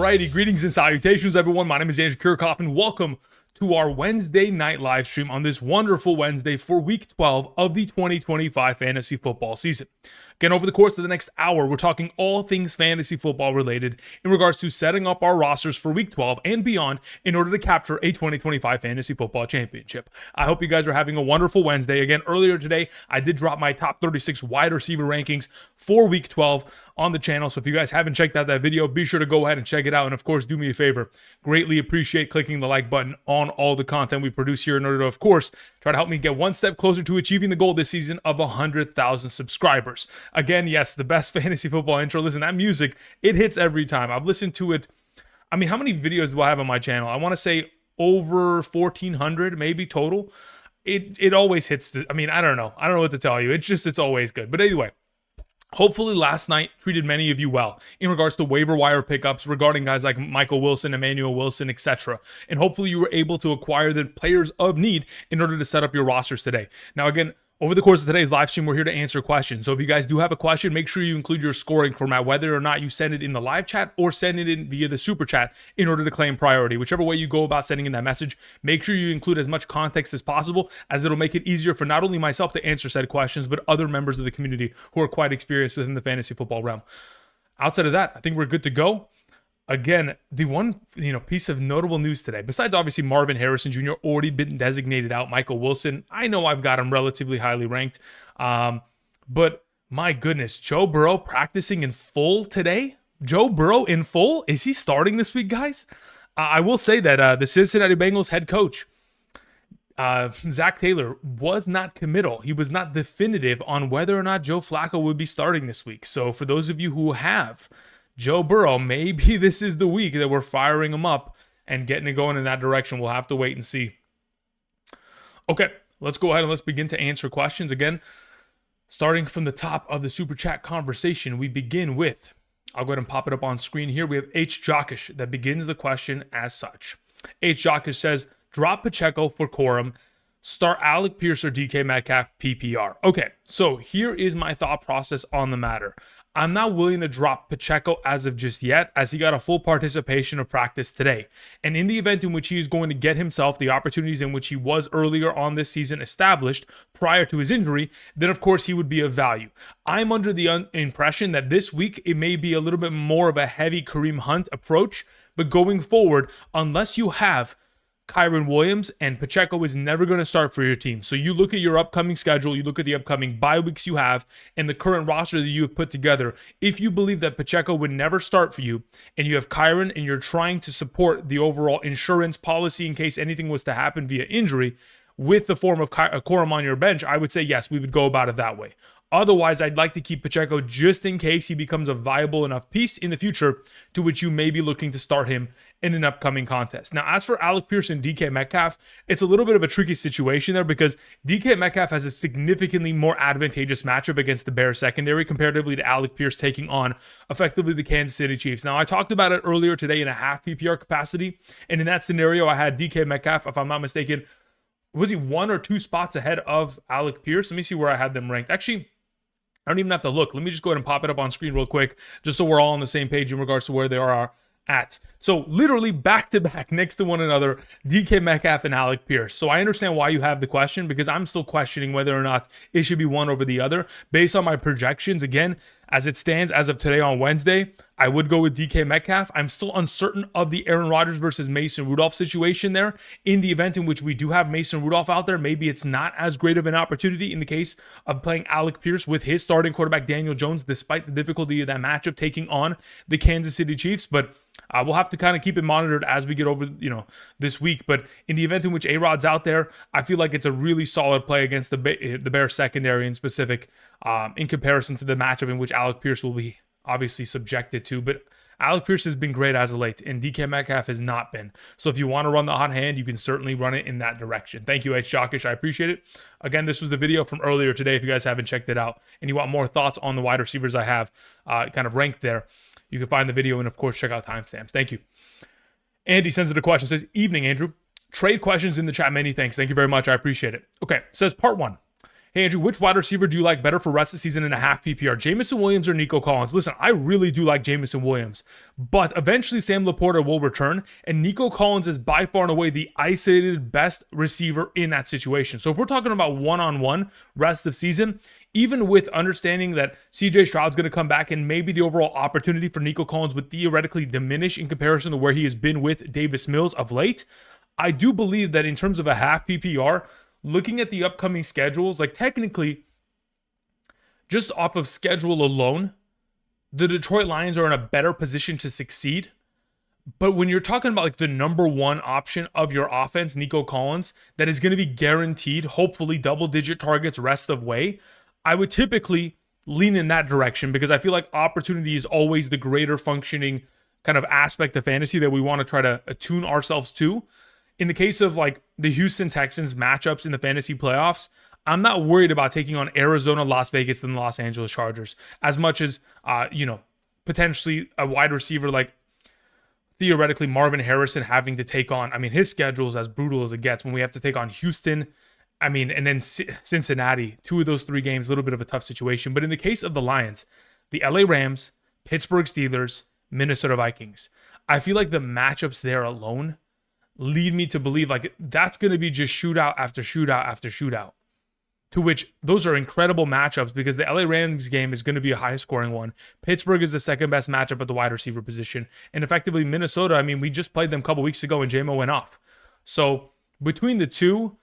Alrighty, greetings and salutations, everyone. My name is Andrew Kirchhoff, and welcome to our Wednesday night live stream on this wonderful Wednesday for Week 12 of the 2025 fantasy football season. Again, over the course of the next hour, we're talking all things fantasy football related in regards to setting up our rosters for Week 12 and beyond in order to capture a 2025 fantasy football championship. I hope you guys are having a wonderful Wednesday. Again, earlier today, I did drop my top 36 wide receiver rankings for Week 12 on the channel. So if you guys haven't checked out that video, be sure to go ahead and check it out. And of course, do me a favor. Greatly appreciate clicking the like button on all the content we produce here in order to, of course, try to help me get one step closer to achieving the goal this season of 100,000 subscribers. Again, yes, the best fantasy football intro. Listen, that music, it hits every time. I've listened to it. I mean, how many videos do I have on my channel? I want to say over 1,400 maybe total. It always hits. I mean, I don't know. I don't know what to tell you. It's always good. But anyway, hopefully last night treated many of you well in regards to waiver wire pickups regarding guys like Michael Wilson, Emmanuel Wilson, etc. And hopefully you were able to acquire the players of need in order to set up your rosters today. Now, again, over the course of today's live stream, we're here to answer questions. So if you guys do have a question, make sure you include your scoring format, whether or not you send it in the live chat or send it in via the super chat in order to claim priority. Whichever way you go about sending in that message, make sure you include as much context as possible, as it'll make it easier for not only myself to answer said questions, but other members of the community who are quite experienced within the fantasy football realm. Outside of that, I think we're good to go. Again, the one piece of notable news today, besides obviously Marvin Harrison Jr. already been designated out, Michael Wilson, I know I've got him relatively highly ranked, but my goodness, Joe Burrow practicing in full today? Joe Burrow in full? Is he starting this week, guys? I will say that the Cincinnati Bengals head coach, Zach Taylor, was not committal. He was not definitive on whether or not Joe Flacco would be starting this week. So for those of you who have Joe Burrow, maybe this is the week that we're firing him up and getting it going in that direction. We'll have to wait and see. Okay, let's go ahead and let's begin to answer questions. Again, starting from the top of the super chat conversation, we begin with, I'll go ahead and pop it up on screen here. We have H. Jockish that begins the question as such. H. Jockish says, drop Pacheco for Corum, start Alec Pierce or DK Metcalf PPR. Okay, so here is my thought process on the matter. I'm not willing to drop Pacheco as of just yet, as he got a full participation of practice today. And in the event in which he is going to get himself the opportunities in which he was earlier on this season established prior to his injury, then of course he would be of value. I'm under the impression that this week it may be a little bit more of a heavy Kareem Hunt approach, but going forward, unless you have Kyren Williams, and Pacheco is never going to start for your team. So you look at your upcoming schedule, you look at the upcoming bye weeks you have, and the current roster that you have put together. If you believe that Pacheco would never start for you, and you have Kyren, and you're trying to support the overall insurance policy in case anything was to happen via injury, with the form of Corum on your bench, I would say yes, we would go about it that way. Otherwise, I'd like to keep Pacheco just in case he becomes a viable enough piece in the future to which you may be looking to start him in an upcoming contest. Now, as for Alec Pierce and DK Metcalf, it's a little bit of a tricky situation there because DK Metcalf has a significantly more advantageous matchup against the Bears secondary comparatively to Alec Pierce taking on effectively the Kansas City Chiefs. Now, I talked about it earlier today in a half PPR capacity, and in that scenario, I had DK Metcalf, if I'm not mistaken, was he 1 or 2 spots ahead of Alec Pierce? Let me see where I had them ranked. Actually, I don't even have to look. Let me just go ahead and pop it up on screen real quick, just so we're all on the same page in regards to where they are at. So literally back to back next to one another, DK Metcalf and Alec Pierce. So I understand why you have the question, because I'm still questioning whether or not it should be one over the other. Based on my projections, again, as it stands as of today on Wednesday, I would go with DK Metcalf. I'm still uncertain of the Aaron Rodgers versus Mason Rudolph situation there. In the event in which we do have Mason Rudolph out there, maybe it's not as great of an opportunity in the case of playing Alec Pierce with his starting quarterback Daniel Jones, despite the difficulty of that matchup taking on the Kansas City Chiefs. But we'll have to kind of keep it monitored as we get over, this week. But in the event in which A-Rod's out there, I feel like it's a really solid play against the Bears secondary in specific, in comparison to the matchup in which Alec Pierce will be obviously subjected to. But Alec Pierce has been great as of late, and DK Metcalf has not been. So if you want to run the hot hand, you can certainly run it in that direction. Thank you, H. Jockish. I appreciate it. Again, this was the video from earlier today if you guys haven't checked it out, and you want more thoughts on the wide receivers I have kind of ranked there. You can find the video and, of course, check out timestamps. Thank you. Andy sends it a question. Says, evening, Andrew. Trade questions in the chat. Many thanks. Thank you very much. I appreciate it. Okay. Says part 1. Hey, Andrew, which wide receiver do you like better for rest of the season in a half PPR? Jamison Williams or Nico Collins? Listen, I really do like Jamison Williams, but eventually Sam Laporta will return, and Nico Collins is by far and away the isolated best receiver in that situation. So if we're talking about one-on-one rest of season, even with understanding that CJ Stroud's going to come back and maybe the overall opportunity for Nico Collins would theoretically diminish in comparison to where he has been with Davis Mills of late, I do believe that in terms of a half PPR, looking at the upcoming schedules, like technically, just off of schedule alone, the Detroit Lions are in a better position to succeed. But when you're talking about like the number one option of your offense, Nico Collins, that is going to be guaranteed, hopefully double-digit targets rest of way, I would typically lean in that direction because I feel like opportunity is always the greater functioning kind of aspect of fantasy that we want to try to attune ourselves to. In the case of like the Houston Texans matchups in the fantasy playoffs, I'm not worried about taking on Arizona, Las Vegas, and the Los Angeles Chargers as much as, potentially a wide receiver like theoretically Marvin Harrison having to take on, his schedule is as brutal as it gets when we have to take on Houston, and then Cincinnati, 2 of those 3 games, a little bit of a tough situation. But in the case of the Lions, the LA Rams, Pittsburgh Steelers, Minnesota Vikings, I feel like the matchups there alone lead me to believe like that's going to be just shootout after shootout after shootout, to which those are incredible matchups because the LA Rams game is going to be a high scoring one. Pittsburgh is the second best matchup at the wide receiver position. And effectively Minnesota, we just played them a couple weeks ago and JMO went off. So between the two,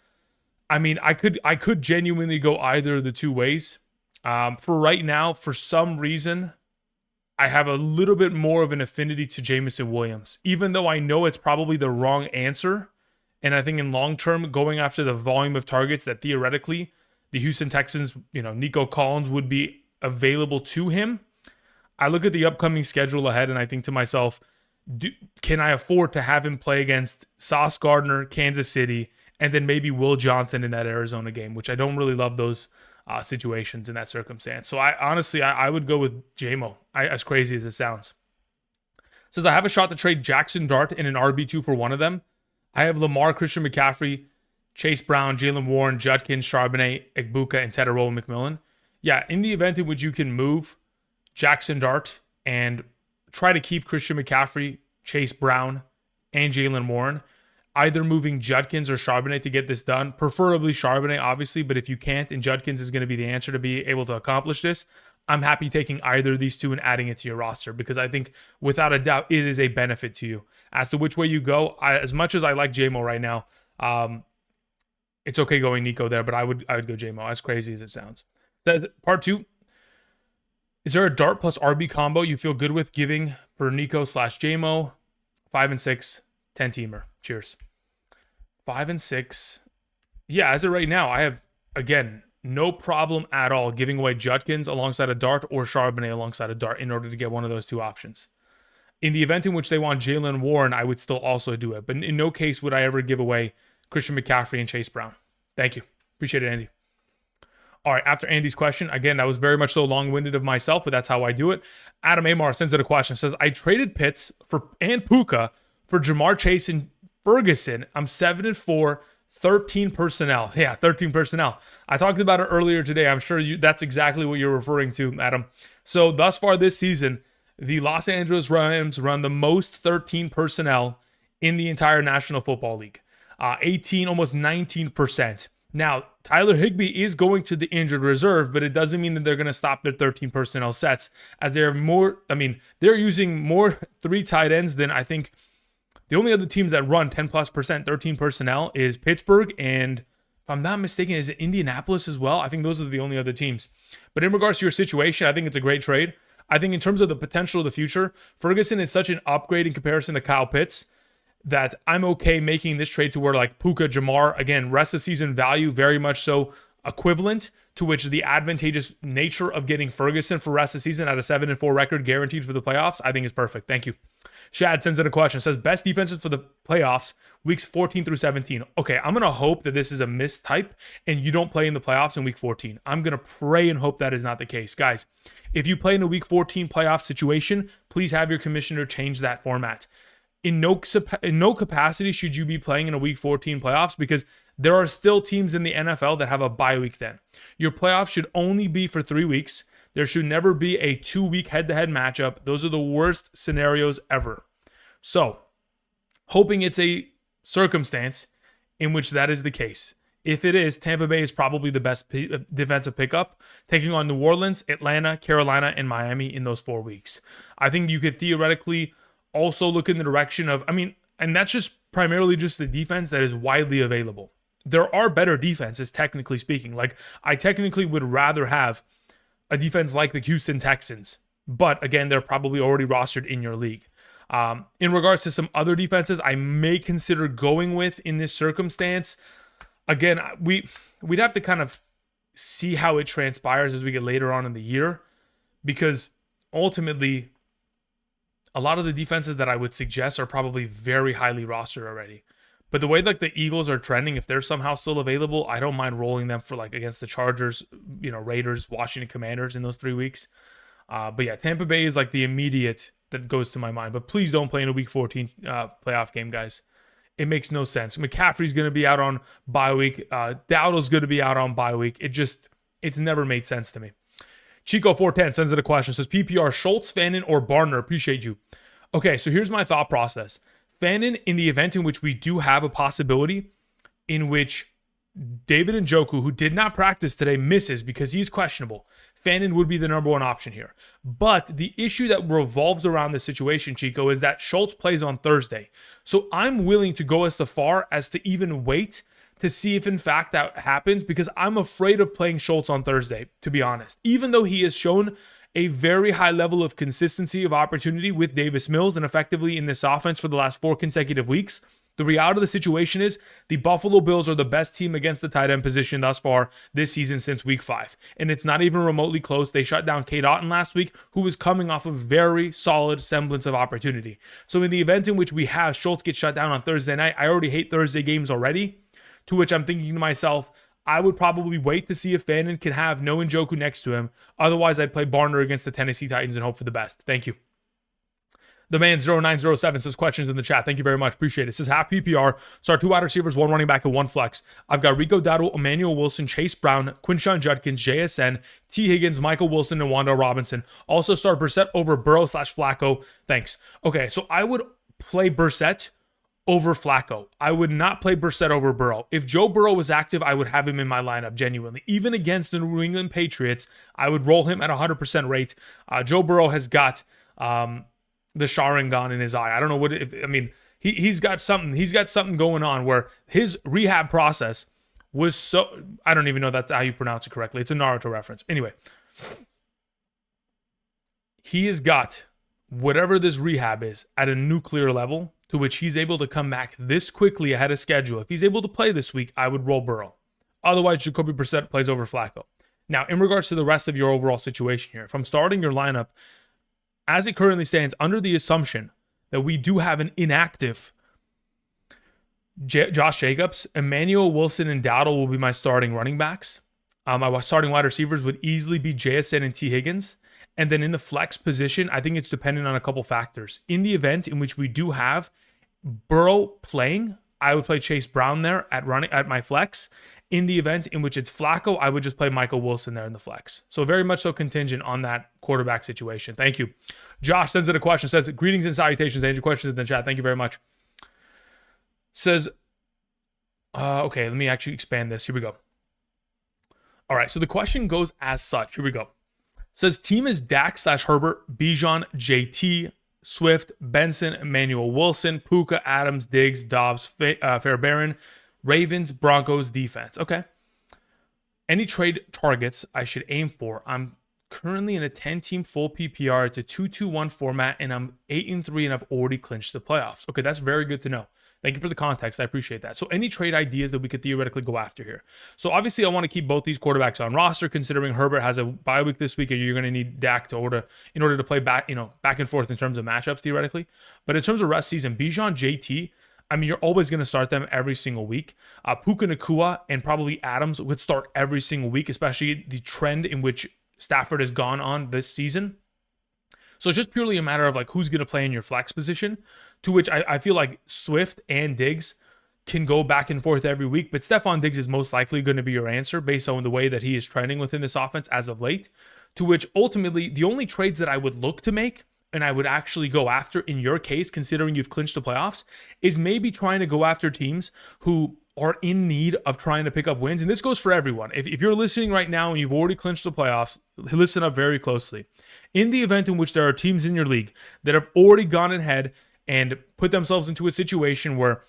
I could genuinely go either of the two ways. For right now, for some reason, I have a little bit more of an affinity to Jamison Williams, even though I know it's probably the wrong answer. And I think in long term, going after the volume of targets that theoretically the Houston Texans, Nico Collins would be available to him. I look at the upcoming schedule ahead and I think to myself, can I afford to have him play against Sauce Gardner, Kansas City, and then maybe Will Johnson in that Arizona game, which I don't really love those situations in that circumstance. So I would go with JMO, as crazy as it sounds. It says, I have a shot to trade Jackson Dart in an RB2 for one of them. I have Lamar, Christian McCaffrey, Chase Brown, Jalen Warren, Judkins, Charbonnet, Egbuka, and Tedero McMillan. Yeah, in the event in which you can move Jackson Dart and try to keep Christian McCaffrey, Chase Brown, and Jalen Warren, either moving Judkins or Charbonnet to get this done, preferably Charbonnet, obviously, but if you can't, and Judkins is going to be the answer to be able to accomplish this, I'm happy taking either of these two and adding it to your roster because I think, without a doubt, it is a benefit to you. As to which way you go, as much as I like JMO right now, it's okay going Nico there, but I would go JMO, as crazy as it sounds. Says, part 2, is there a Dart plus RB combo you feel good with giving for Nico/JMO? 5 and 6, 10-teamer. Cheers. 5 and 6. Yeah, as of right now, I have, again, no problem at all giving away Judkins alongside a Dart or Charbonnet alongside a Dart in order to get one of those two options. In the event in which they want Jalen Warren, I would still also do it. But in no case would I ever give away Christian McCaffrey and Chase Brown. Thank you. Appreciate it, Andy. All right, after Andy's question, again, that was very much so long-winded of myself, but that's how I do it. Adam Amar sends in a question. Says, I traded Pitts and Puka for Jamar Chase and Ferguson. I'm 7-4, 13 personnel. Yeah, 13 personnel. I talked about it earlier today. I'm sure that's exactly what you're referring to, Adam. So thus far this season, the Los Angeles Rams run the most 13 personnel in the entire National Football League. 18, almost 19%. Now, Tyler Higbee is going to the injured reserve, but it doesn't mean that they're going to stop their 13 personnel sets, as they're they're using more 3 tight ends than I think. The only other teams that run 10+%, 13 personnel is Pittsburgh, and if I'm not mistaken, is it Indianapolis as well? I think those are the only other teams. But in regards to your situation, I think it's a great trade. I think in terms of the potential of the future, Ferguson is such an upgrade in comparison to Kyle Pitts that I'm okay making this trade to where like Puka, Jamar, again, rest of season value very much so equivalent, to which the advantageous nature of getting Ferguson for rest of the season at a 7-4 record guaranteed for the playoffs, I think is perfect. Thank you. Shad sends in a question. Says, best defenses for the playoffs, weeks 14 through 17. Okay, I'm going to hope that this is a mistype and you don't play in the playoffs in week 14. I'm going to pray and hope that is not the case. Guys, if you play in a week 14 playoff situation, please have your commissioner change that format. In no capacity should you be playing in a week 14 playoffs, because There are still teams in the NFL that have a bye week then. Your playoffs should only be for 3 weeks. There should never be a 2-week head-to-head matchup. Those are the worst scenarios ever. So, hoping it's a circumstance in which that is the case. If it is, Tampa Bay is probably the best defensive pickup, taking on New Orleans, Atlanta, Carolina, and Miami in those 4 weeks. I think you could theoretically also look in the direction of, and that's just primarily just the defense that is widely available. There are better defenses, technically speaking. Like, I technically would rather have a defense like the Houston Texans, but again, they're probably already rostered in your league. In regards to some other defenses I may consider going with in this circumstance, again, we'd have to kind of see how it transpires as we get later on in the year, because ultimately, a lot of the defenses that I would suggest are probably very highly rostered already. But the way like the Eagles are trending, if they're somehow still available, I don't mind rolling them for like against the Chargers, Raiders, Washington Commanders in those 3 weeks. But yeah, Tampa Bay is like the immediate that goes to my mind. But please don't play in a Week 14 playoff game, guys. It makes no sense. McCaffrey's going to be out on bye week. Dowdle's going to be out on bye week. It's never made sense to me. Chico410 sends it a question. Says PPR Schultz, Fannin, or Barner. Appreciate you. Okay, so here's my thought process. Fannin, in the event in which we do have a possibility in which David Njoku, who did not practice today, misses because he's questionable, Fannin would be the number one option here. But the issue that revolves around this situation, Chico, is that Schultz plays on Thursday. So I'm willing to go as far as to even wait to see if in fact that happens, because I'm afraid of playing Schultz on Thursday, to be honest. Even though he has shown a very high level of consistency of opportunity with Davis Mills and effectively in this offense for the last 4 consecutive weeks, the reality of the situation is the Buffalo Bills are the best team against the tight end position thus far this season since week 5. And it's not even remotely close. They shut down Kate Otten last week, who was coming off a very solid semblance of opportunity. So in the event in which we have Schultz get shut down on Thursday night, I already hate Thursday games already, to which I'm thinking to myself, I would probably wait to see if Fannin can have no Njoku next to him. Otherwise, I'd play Barner against the Tennessee Titans and hope for the best. Thank you. The man 0907 says questions in the chat. Thank you very much. Appreciate it. Says half PPR. Start 2 wide receivers, 1 running back, and 1 flex. I've got Rico Dowdle, Emmanuel Wilson, Chase Brown, Quinshon Judkins, JSN, T. Higgins, Michael Wilson, and Wanda Robinson. Also start Brissett over Burrow/Flacco. Thanks. Okay, so I would play Brissett over Flacco. I would not play Brissett over Burrow. If Joe Burrow was active, I would have him in my lineup, genuinely. Even against the New England Patriots, I would roll him at 100% rate. Joe Burrow has got the Sharingan in his eye. I don't know what he's got something going on where his rehab process was so, I don't even know that's how you pronounce it correctly. It's a Naruto reference. Anyway, he has got whatever this rehab is at a nuclear level, to which he's able to come back this quickly ahead of schedule. If he's able to play this week, I would roll Burrow. Otherwise, Jacoby Brissett plays over Flacco. Now, in regards to the rest of your overall situation here, if I'm starting your lineup, as it currently stands, under the assumption that we do have an inactive Josh Jacobs, Emmanuel Wilson and Dowdle will be my starting running backs. My starting wide receivers would easily be JSN and T. Higgins. And then in the flex position, I think it's dependent on a couple factors. In the event in which we do have Burrow playing, I would play Chase Brown there at my flex. In the event in which it's Flacco, I would just play Michael Wilson there in the flex. So very much so contingent on that quarterback situation. Thank you. Josh sends in a question. Says, greetings and salutations. Angel questions in the chat. Thank you very much. Says, okay, let me actually expand this. Here we go. All right, so the question goes as such. Here we go. Says, team is Dak/Herbert, Bijan, JT, Swift, Benson, Emmanuel Wilson, Puka, Adams, Diggs, Dobbs, Fairbairn, Ravens, Broncos, defense. Okay. Any trade targets I should aim for? I'm currently in a 10-team full PPR. It's a 2-2-1 format, and I'm 8-3, and I've already clinched the playoffs. Okay, that's very good to know. Thank you for the context. I appreciate that. So any trade ideas that we could theoretically go after here? So obviously I want to keep both these quarterbacks on roster, considering Herbert has a bye week this week, and you're going to need Dak in order to play back and forth in terms of matchups theoretically. But in terms of rest season, Bijan, JT, you're always going to start them every single week. Puka Nacua and probably Adams would start every single week, especially the trend in which Stafford has gone on this season. So it's just purely a matter of like who's going to play in your flex position, to which I feel like Swift and Diggs can go back and forth every week, but Stephon Diggs is most likely going to be your answer based on the way that he is trending within this offense as of late, to which ultimately the only trades that I would look to make and I would actually go after in your case, considering you've clinched the playoffs, is maybe trying to go after teams who are in need of trying to pick up wins. And this goes for everyone. If you're listening right now and you've already clinched the playoffs, listen up very closely. In the event in which there are teams in your league that have already gone ahead and put themselves into a situation where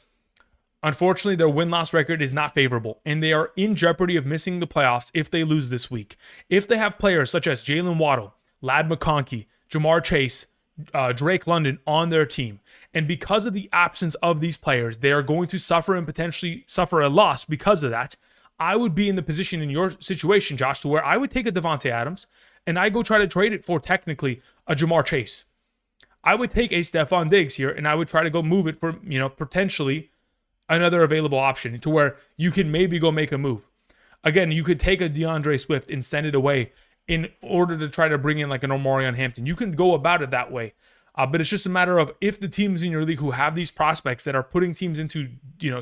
unfortunately their win-loss record is not favorable and they are in jeopardy of missing the playoffs if they lose this week, if they have players such as Jalen Waddle, Ladd McConkey, Jamar Chase, Drake London on their team, and because of the absence of these players, they are going to suffer and potentially suffer a loss because of that, I would be in the position in your situation, Josh, to where I would take a Devontae Adams and I go try to trade it for technically a Jamar Chase. I would take a Stephon Diggs here and I would try to go move it for, potentially another available option to where you can maybe go make a move. Again, you could take a DeAndre Swift and send it away in order to try to bring in like an Omarion Hampton. You can go about it that way. But it's just a matter of if the teams in your league who have these prospects that are putting teams into,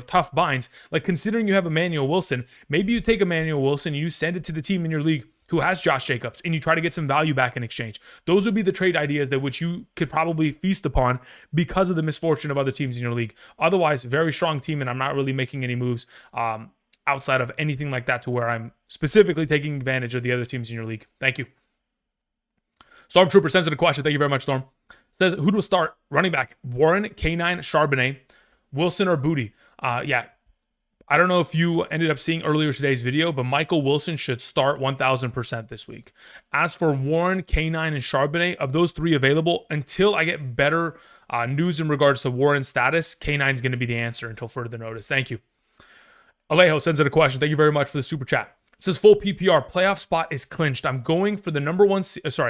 tough binds, like considering you have Emmanuel Wilson, maybe you take Emmanuel Wilson and you send it to the team in your league who has Josh Jacobs and you try to get some value back in exchange. Those would be the trade ideas that which you could probably feast upon because of the misfortune of other teams in your league. Otherwise, very strong team, and I'm not really making any moves outside of anything like that to where I'm specifically taking advantage of the other teams in your league. Thank you. Stormtrooper sends in a question. Thank you very much, Storm. Says, who to start? Running back, Warren, K9, Charbonnet, Wilson, or Booty? I don't know if you ended up seeing earlier today's video, but Michael Wilson should start 1,000% this week. As for Warren, K9, and Charbonnet, of those three available, until I get better news in regards to Warren's status, K9 is going to be the answer until further notice. Thank you. Alejo sends in a question. Thank you very much for the super chat. It says full PPR playoff spot is clinched. I'm going for the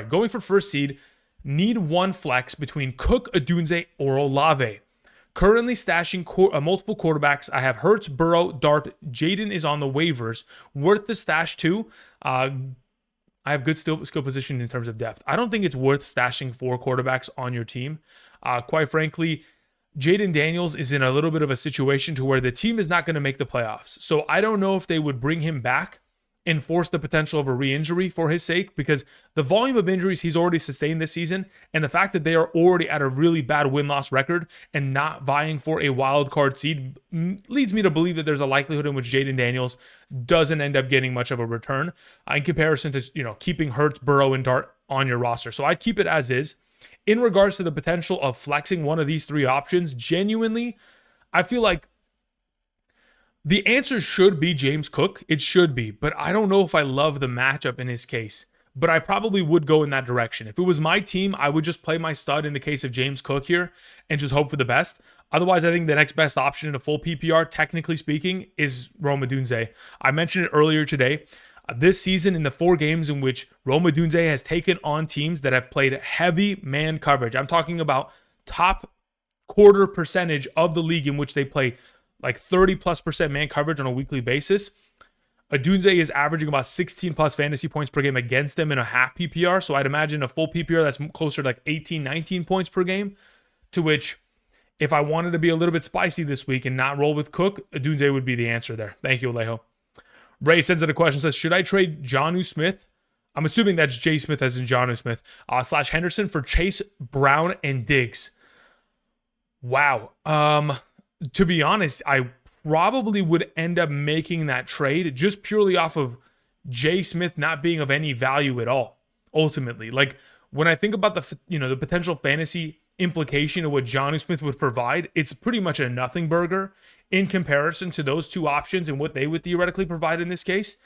going for first seed. Need one flex between Cook, Adunze, or Olave. Currently stashing multiple quarterbacks. I have Hurts, Burrow, Dart. Jaden is on the waivers. Worth the stash too. I have good skill position in terms of depth. I don't think it's worth stashing 4 quarterbacks on your team. Quite frankly, Jaden Daniels is in a little bit of a situation to where the team is not going to make the playoffs. So I don't know if they would bring him back and force the potential of a re-injury for his sake, because the volume of injuries he's already sustained this season and the fact that they are already at a really bad win-loss record and not vying for a wild card seed leads me to believe that there's a likelihood in which Jaden Daniels doesn't end up getting much of a return in comparison to keeping Hurts, Burrow, and Dart on your roster. So I'd keep it as is. In regards to the potential of flexing one of these 3 options, genuinely, I feel like the answer should be James Cook. It should be, but I don't know if I love the matchup in his case. But I probably would go in that direction. If it was my team, I would just play my stud in the case of James Cook here and just hope for the best. Otherwise, I think the next best option in a full PPR, technically speaking, is Rome Odunze. I mentioned it earlier today. This season, in the 4 games in which Rome Odunze has taken on teams that have played heavy man coverage, I'm talking about top quarter percentage of the league in which they play like 30+% man coverage on a weekly basis. Odunze is averaging about 16 plus fantasy points per game against them in a half PPR. So I'd imagine a full PPR that's closer to like 18, 19 points per game, to which if I wanted to be a little bit spicy this week and not roll with Cook, Odunze would be the answer there. Thank you, Alejo. Ray sends in a question, says, should I trade Jonnu Smith? I'm assuming that's J. Smith as in Jonnu Smith, / Henderson for Chase, Brown, and Diggs. Wow. To be honest, I probably would end up making that trade just purely off of J. Smith not being of any value at all, ultimately. Like, when I think about the potential fantasy implication of what Jonnu Smith would provide, it's pretty much a nothing burger in comparison to those 2 options and what they would theoretically provide in this case.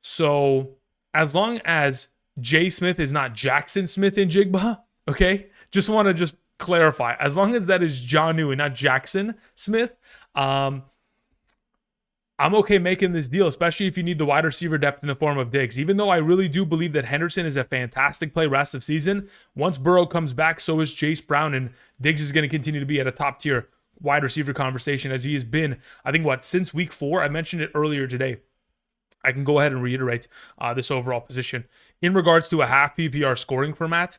So as long as J. Smith is not Jackson Smith in Jigba, okay, want to clarify, as long as that is Jonnu and not Jackson Smith, I'm okay making this deal, especially if you need the wide receiver depth in the form of Diggs. Even though I really do believe that Henderson is a fantastic play rest of season, once Burrow comes back, so is Chase Brown, and Diggs is going to continue to be at a top tier wide receiver conversation as he has been, I think, since week 4. I mentioned it earlier today. I can go ahead and reiterate this overall position. In regards to a half PPR scoring format,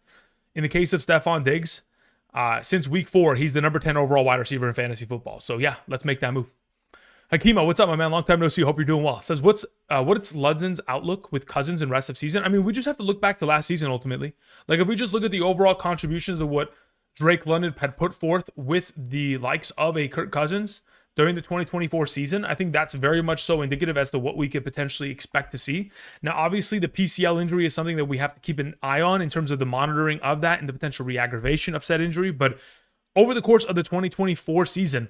in the case of Stephon Diggs, Since week 4, he's the number 10 overall wide receiver in fantasy football. So yeah, let's make that move. Hakima, what's up, my man? Long time no see. Hope you're doing well. Says, what's Ludson's outlook with Cousins and rest of season? I mean, we just have to look back to last season ultimately. Like, if we just look at the overall contributions of what Drake London had put forth with the likes of a Kirk Cousins during the 2024 season, I think that's very much so indicative as to what we could potentially expect to see. Now, obviously, the PCL injury is something that we have to keep an eye on in terms of the monitoring of that and the potential re-aggravation of said injury. But over the course of the 2024 season,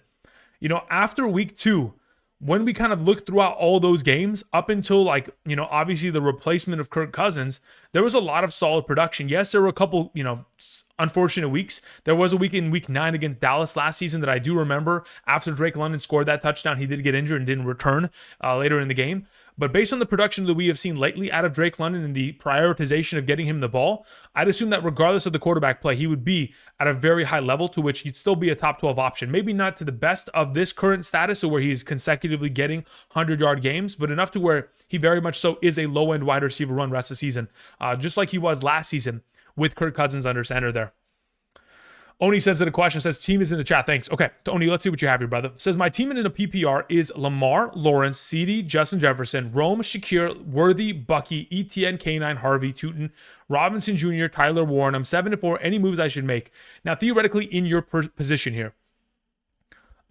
after week 2, when we kind of look throughout all those games up until obviously the replacement of Kirk Cousins, there was a lot of solid production. Yes, there were a couple, unfortunate weeks. There was a week in week 9 against Dallas last season that I do remember. After Drake London scored that touchdown, he did get injured and didn't return later in the game. But based on the production that we have seen lately out of Drake London and the prioritization of getting him the ball, I'd assume that regardless of the quarterback play, he would be at a very high level to which he'd still be a top 12 option. Maybe not to the best of this current status or where he's consecutively getting 100-yard games, but enough to where he very much so is a low-end wide receiver run rest of the season, just like he was last season with Kirk Cousins under center there. Oni sends in a question, says, team is in the chat. Thanks. Okay, Oni, let's see what you have here, brother. Says, my team in a PPR is Lamar, Lawrence, CD, Justin Jefferson, Rome, Shakir, Worthy, Bucky, ETN, K9, Harvey, Tootin, Robinson Jr., Tyler Warren. I'm 7-4. Any moves I should make? Now, theoretically, in your position here,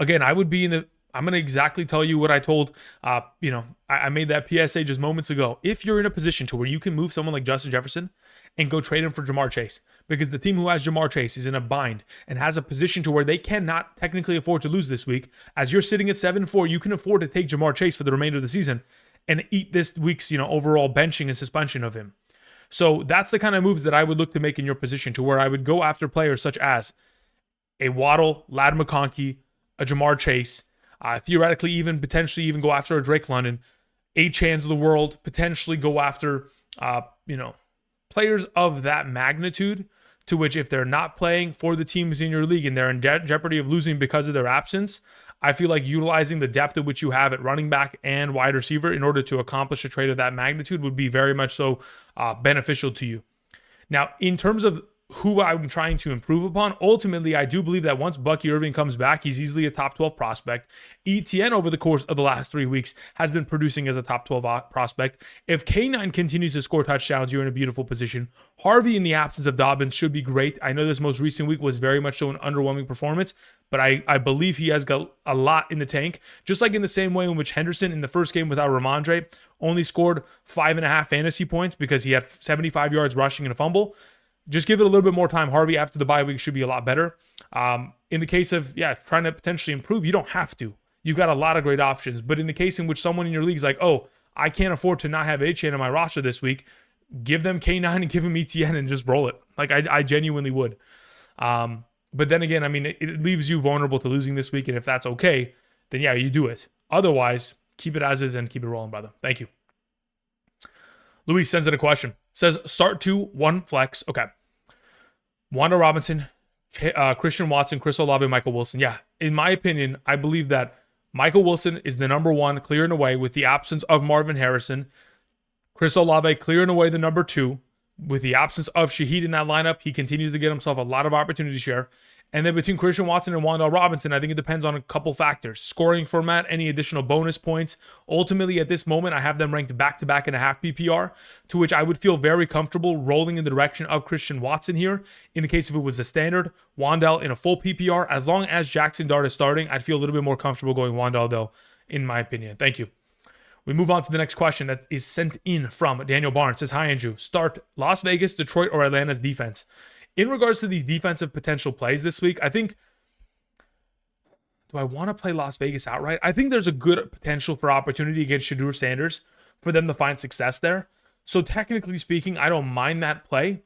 again, I would be I'm going to exactly tell you what I told, I made that PSA just moments ago. If you're in a position to where you can move someone like Justin Jefferson and go trade him for Jamar Chase, because the team who has Jamar Chase is in a bind and has a position to where they cannot technically afford to lose this week. As you're sitting at 7-4, you can afford to take Jamar Chase for the remainder of the season and eat this week's, overall benching and suspension of him. So that's the kind of moves that I would look to make in your position, to where I would go after players such as a Waddle, Ladd McConkey, a Jamar Chase, theoretically potentially even go after a Drake London, Achans of the world, potentially go after, players of that magnitude, to which if they're not playing for the teams in your league and they're in jeopardy of losing because of their absence, I feel like utilizing the depth at which you have at running back and wide receiver in order to accomplish a trade of that magnitude would be very much so beneficial to you. Now, in terms of who I'm trying to improve upon, ultimately, I do believe that once Bucky Irving comes back, he's easily a top 12 prospect. ETN over the course of the last 3 weeks has been producing as a top 12 prospect. If K9 continues to score touchdowns, you're in a beautiful position. Harvey, in the absence of Dobbins, should be great. I know this most recent week was very much so an underwhelming performance, but I believe he has got a lot in the tank, just like in the same way in which Henderson in the first game without Ramondre only scored 5.5 fantasy points because he had 75 yards rushing and a fumble. Just give it a little bit more time. Harvey, after the bye week, should be a lot better. In the case of, trying to potentially improve, you don't have to. You've got a lot of great options. But in the case in which someone in your league is like, oh, I can't afford to not have Achane on my roster this week, give them K9 and give them ETN and just roll it. Like, I genuinely would. But then again, I mean, it leaves you vulnerable to losing this week. And if that's okay, then yeah, you do it. Otherwise, keep it as is and keep it rolling, brother. Thank you. Luis sends in a question. Says, start 2, 1 flex. Okay. Wanda Robinson, Christian Watson, Chris Olave, Michael Wilson. Yeah, in my opinion, I believe that Michael Wilson is the number 1, clear and away, with the absence of Marvin Harrison. Chris Olave, clear and away, the number 2. With the absence of Shaheed in that lineup, he continues to get himself a lot of opportunity share. And then between Christian Watson and Wanda Robinson, I think it depends on a couple factors. Scoring format, any additional bonus points. Ultimately, at this moment, I have them ranked back-to-back in a half PPR, to which I would feel very comfortable rolling in the direction of Christian Watson here. In the case if it was a standard, Wandell in a full PPR. As long as Jackson Dart is starting, I'd feel a little bit more comfortable going Wandell, though, in my opinion. Thank you. We move on to the next question that is sent in from Daniel Barnes. It says, hi, Andrew. Start Las Vegas, Detroit, or Atlanta's defense. In regards to these defensive potential plays this week, I think, do I want to play Las Vegas outright? I think there's a good potential for opportunity against Shedeur Sanders for them to find success there. So technically speaking, I don't mind that play.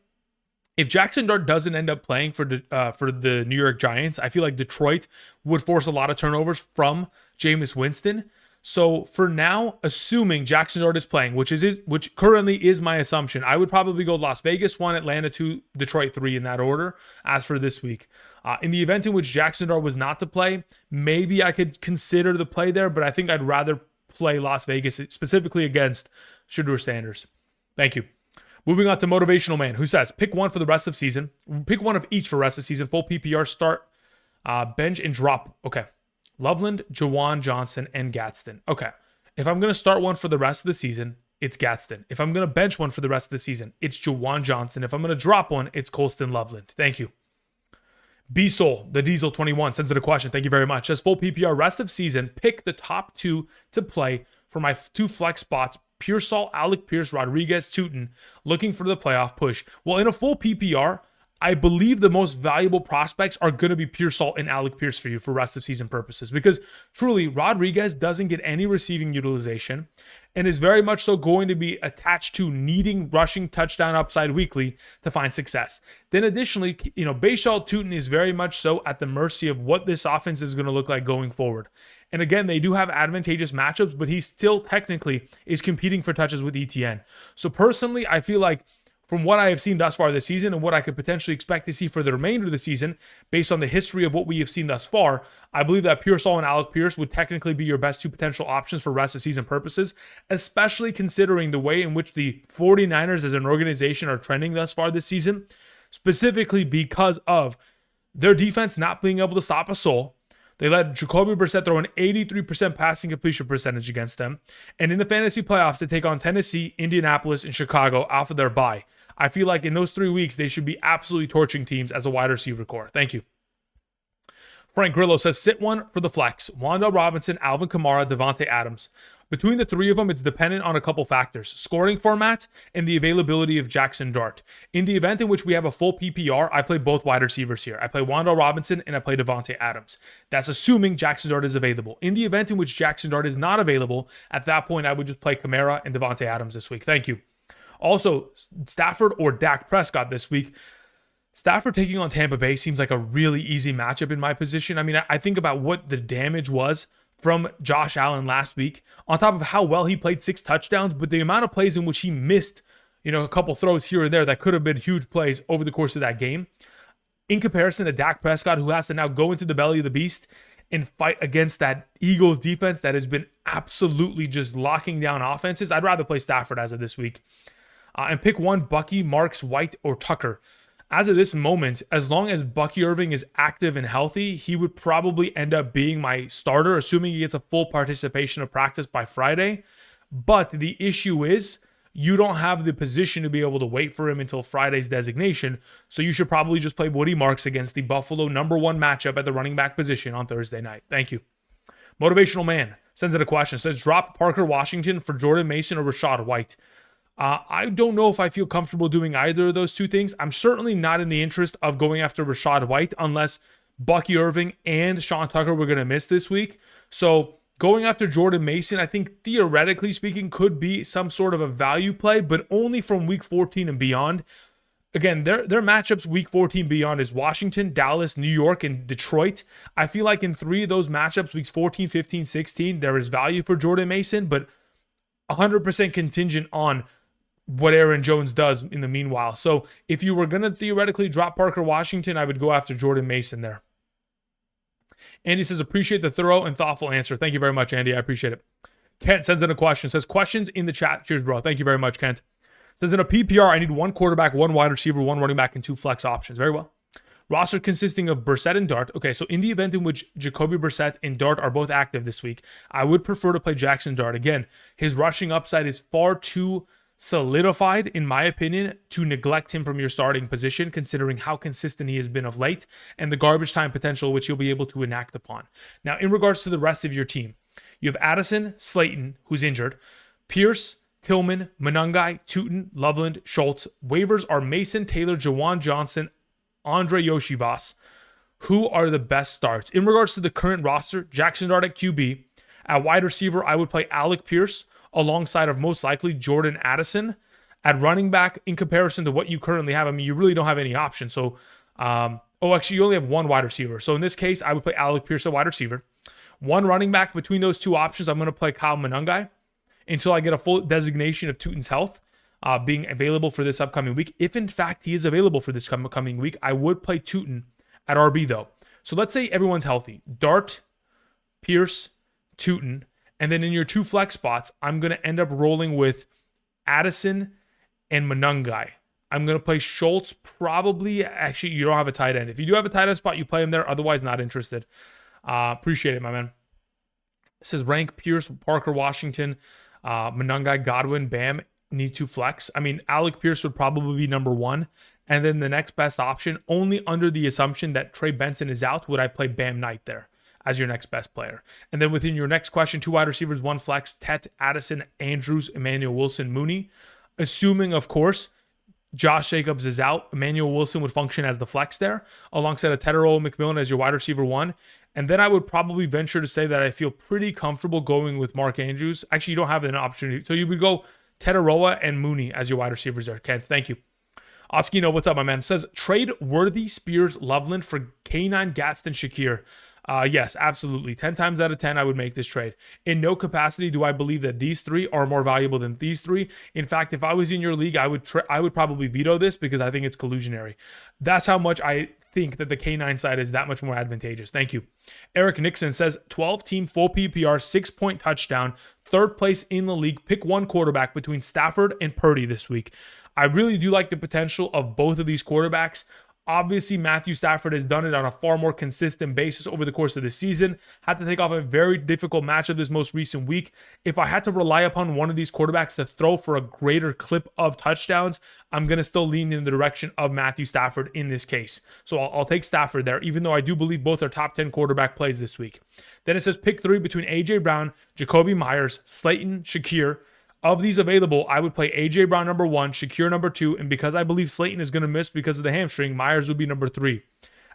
If Jackson Dart doesn't end up playing for the New York Giants, I feel like Detroit would force a lot of turnovers from Jameis Winston. So for now, assuming Jackson Dart is playing, which currently is my assumption, I would probably go Las Vegas 1, Atlanta 2, Detroit 3 in that order as for this week. In the event in which Jackson Dart was not to play, maybe I could consider the play there, but I think I'd rather play Las Vegas specifically against Shedeur Sanders. Thank you. Moving on to Motivational Man, who says, pick one for the rest of the season. Pick one of each for the rest of the season. Full PPR start, bench, and drop. Okay. Loveland, Jawan Johnson, and Gadsden. Okay. If I'm going to start one for the rest of the season, it's Gadsden. If I'm going to bench one for the rest of the season, it's Jawan Johnson. If I'm going to drop one, it's Colston Loveland. Thank you. B-Soul, the Diesel 21, sends it a question. Thank you very much. Says full PPR rest of season, pick the top two to play for my two flex spots. Pearsall, Alec Pierce, Rodriguez, Tootin, looking for the playoff push. Well, in a full PPR, I believe the most valuable prospects are going to be Pearsall and Alec Pierce for you for rest of season purposes, because truly Rodriguez doesn't get any receiving utilization and is very much so going to be attached to needing rushing touchdown upside weekly to find success. Then additionally, Bayshall Tootin is very much so at the mercy of what this offense is going to look like going forward. And again, they do have advantageous matchups, but he still technically is competing for touches with ETN. So personally, I feel like from what I have seen thus far this season and what I could potentially expect to see for the remainder of the season, based on the history of what we have seen thus far, I believe that Pearsall and Alec Pierce would technically be your best two potential options for rest of season purposes, especially considering the way in which the 49ers as an organization are trending thus far this season, specifically because of their defense not being able to stop a soul. They let Jacoby Brissett throw an 83% passing completion percentage against them. And in the fantasy playoffs, they take on Tennessee, Indianapolis, and Chicago off of their bye. I feel like in those 3 weeks, they should be absolutely torching teams as a wide receiver core. Thank you. Frank Grillo says, sit one for the flex. Wan'Dale Robinson, Alvin Kamara, Devontae Adams. Between the three of them, it's dependent on a couple factors: scoring format and the availability of Jackson Dart. In the event in which we have a full PPR, I play both wide receivers here. I play Wan'Dale Robinson and I play Devontae Adams. That's assuming Jackson Dart is available. In the event in which Jackson Dart is not available, at that point, I would just play Kamara and Devontae Adams this week. Thank you. Also, Stafford or Dak Prescott this week. Stafford taking on Tampa Bay seems like a really easy matchup in my position. I mean, I think about what the damage was from Josh Allen last week, on top of how well he played 6 touchdowns, but the amount of plays in which he missed, a couple throws here and there that could have been huge plays over the course of that game. In comparison to Dak Prescott, who has to now go into the belly of the beast and fight against that Eagles defense that has been absolutely just locking down offenses, I'd rather play Stafford as of this week. And pick one: Bucky, Marks, White, or Tucker. As of this moment, as long as Bucky Irving is active and healthy, he would probably end up being my starter, assuming he gets a full participation of practice by Friday. But the issue is, you don't have the position to be able to wait for him until Friday's designation, so you should probably just play Woody Marks against the Buffalo number 1 matchup at the running back position on Thursday night. Thank you. Motivational Man sends in a question. Says, drop Parker Washington for Jordan Mason or Rashad White. I don't know if I feel comfortable doing either of those two things. I'm certainly not in the interest of going after Rashad White unless Bucky Irving and Sean Tucker were going to miss this week. So going after Jordan Mason, I think theoretically speaking, could be some sort of a value play, but only from week 14 and beyond. Again, their matchups week 14 beyond is Washington, Dallas, New York, and Detroit. I feel like in 3 of those matchups, weeks 14, 15, 16, there is value for Jordan Mason, but 100% contingent on what Aaron Jones does in the meanwhile. So if you were going to theoretically drop Parker Washington, I would go after Jordan Mason there. Andy says, appreciate the thorough and thoughtful answer. Thank you very much, Andy. I appreciate it. Kent sends in a question. Says, questions in the chat. Cheers, bro. Thank you very much, Kent. Says, in a PPR, I need 1 quarterback, 1 wide receiver, 1 running back, and 2 flex options. Very well. Roster consisting of Brissett and Dart. Okay, so in the event in which Jacoby Brissett and Dart are both active this week, I would prefer to play Jackson Dart. Again, his rushing upside is far too solidified, in my opinion, to neglect him from your starting position, considering how consistent he has been of late and the garbage time potential which you'll be able to enact upon. Now, in regards to the rest of your team, you have Addison, Slayton, who's injured, Pierce, Tillman, Monangai, Tootin, Loveland, Schultz. Waivers are Mason, Taylor, Jawan Johnson, Andre Yoshivas. Who are the best starts? In regards to the current roster, Jackson Dart at QB. At wide receiver, I would play Alec Pierce alongside of most likely Jordan Addison. At running back, in comparison to what you currently have, I mean, you really don't have any options. So, actually, you only have 1 wide receiver. So in this case, I would play Alec Pierce at wide receiver. 1 running back. Between those 2 options, I'm going to play Kyle Monangai until I get a full designation of Tootin's health being available for this upcoming week. If in fact he is available for this upcoming week, I would play Tootin at RB though. So let's say everyone's healthy. Dart, Pierce, Tootin, and then in your 2 flex spots, I'm going to end up rolling with Addison and Monungai. I'm going to play Schultz probably. Actually, you don't have a tight end. If you do have a tight end spot, you play him there. Otherwise, not interested. Appreciate it, my man. It says rank Pierce, Parker, Washington, Monungai, Godwin, Bam. Need to flex. I mean, Alec Pierce would probably be number one. And then the next best option, only under the assumption that Trey Benson is out, would I play Bam Knight there as your next best player. And then within your next question, 2 wide receivers, 1 flex, Tet, Addison, Andrews, Emmanuel Wilson, Mooney. Assuming, of course, Josh Jacobs is out, Emmanuel Wilson would function as the flex there, alongside a Tedero McMillan as your wide receiver 1. And then I would probably venture to say that I feel pretty comfortable going with Mark Andrews. Actually, you don't have an opportunity. So you would go Tedero and Mooney as your wide receivers there. Kent, thank you. Oskino, what's up, my man? Says, trade Worthy, Spears, Loveland for K9, Gaston, Shakir. Yes, absolutely. 10 times out of 10, I would make this trade. In no capacity do I believe that these 3 are more valuable than these 3. In fact, if I was in your league, I would probably veto this because I think it's collusionary. That's how much I think that the K9 side is that much more advantageous. Thank you. Eric Nixon says, 12-team full PPR, 6-point touchdown, 3rd place in the league. Pick one quarterback between Stafford and Purdy this week. I really do like the potential of both of these quarterbacks. Obviously, Matthew Stafford has done it on a far more consistent basis over the course of the season. Had to take off a very difficult matchup this most recent week. If I had to rely upon one of these quarterbacks to throw for a greater clip of touchdowns, I'm going to still lean in the direction of Matthew Stafford in this case. So I'll take Stafford there, even though I do believe both are top 10 quarterback plays this week. Then it says pick 3 between A.J. Brown, Jacoby Myers, Slayton, Shakir. Of these available, I would play A.J. Brown number 1, Shakir number 2, and because I believe Slayton is going to miss because of the hamstring, Myers would be number 3.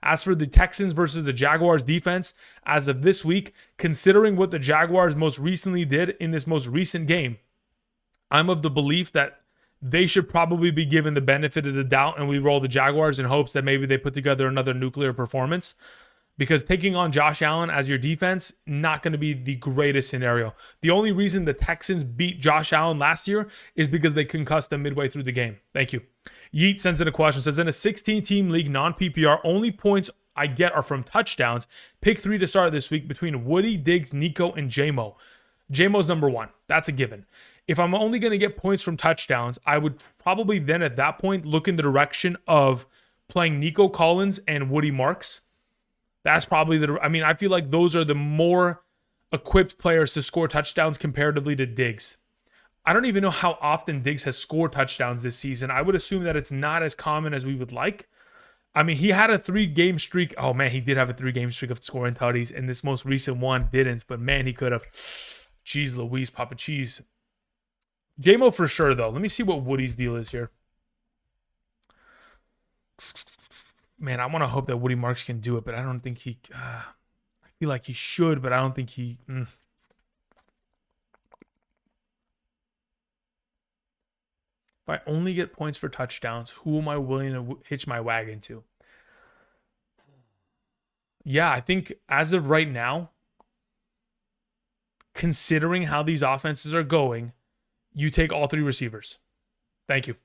As for the Texans versus the Jaguars defense, as of this week, considering what the Jaguars most recently did in this most recent game, I'm of the belief that they should probably be given the benefit of the doubt and we roll the Jaguars in hopes that maybe they put together another nuclear performance. Because taking on Josh Allen as your defense, not going to be the greatest scenario. The only reason the Texans beat Josh Allen last year is because they concussed him midway through the game. Thank you. Yeet sends in a question. Says, in a 16-team league, non-PPR, only points I get are from touchdowns. Pick 3 to start this week between Woody, Diggs, Nico, and J-Mo. J-Mo's number 1. That's a given. If I'm only going to get points from touchdowns, I would probably then at that point look in the direction of playing Nico Collins and Woody Marks. That's probably I feel like those are the more equipped players to score touchdowns comparatively to Diggs. I don't even know how often Diggs has scored touchdowns this season. I would assume that it's not as common as we would like. I mean, he had a 3-game streak. Oh, man, he did have a 3-game streak of scoring tutties, and this most recent one didn't. But, man, he could have. Jeez Louise, Papa Cheese. J-Mo for sure, though. Let me see what Woody's deal is here. Man, I want to hope that Woody Marks can do it, but I don't think he... I feel like he should, but I don't think he... If I only get points for touchdowns, who am I willing to hitch my wagon to? Yeah, I think as of right now, considering how these offenses are going, you take all 3 receivers. Thank you.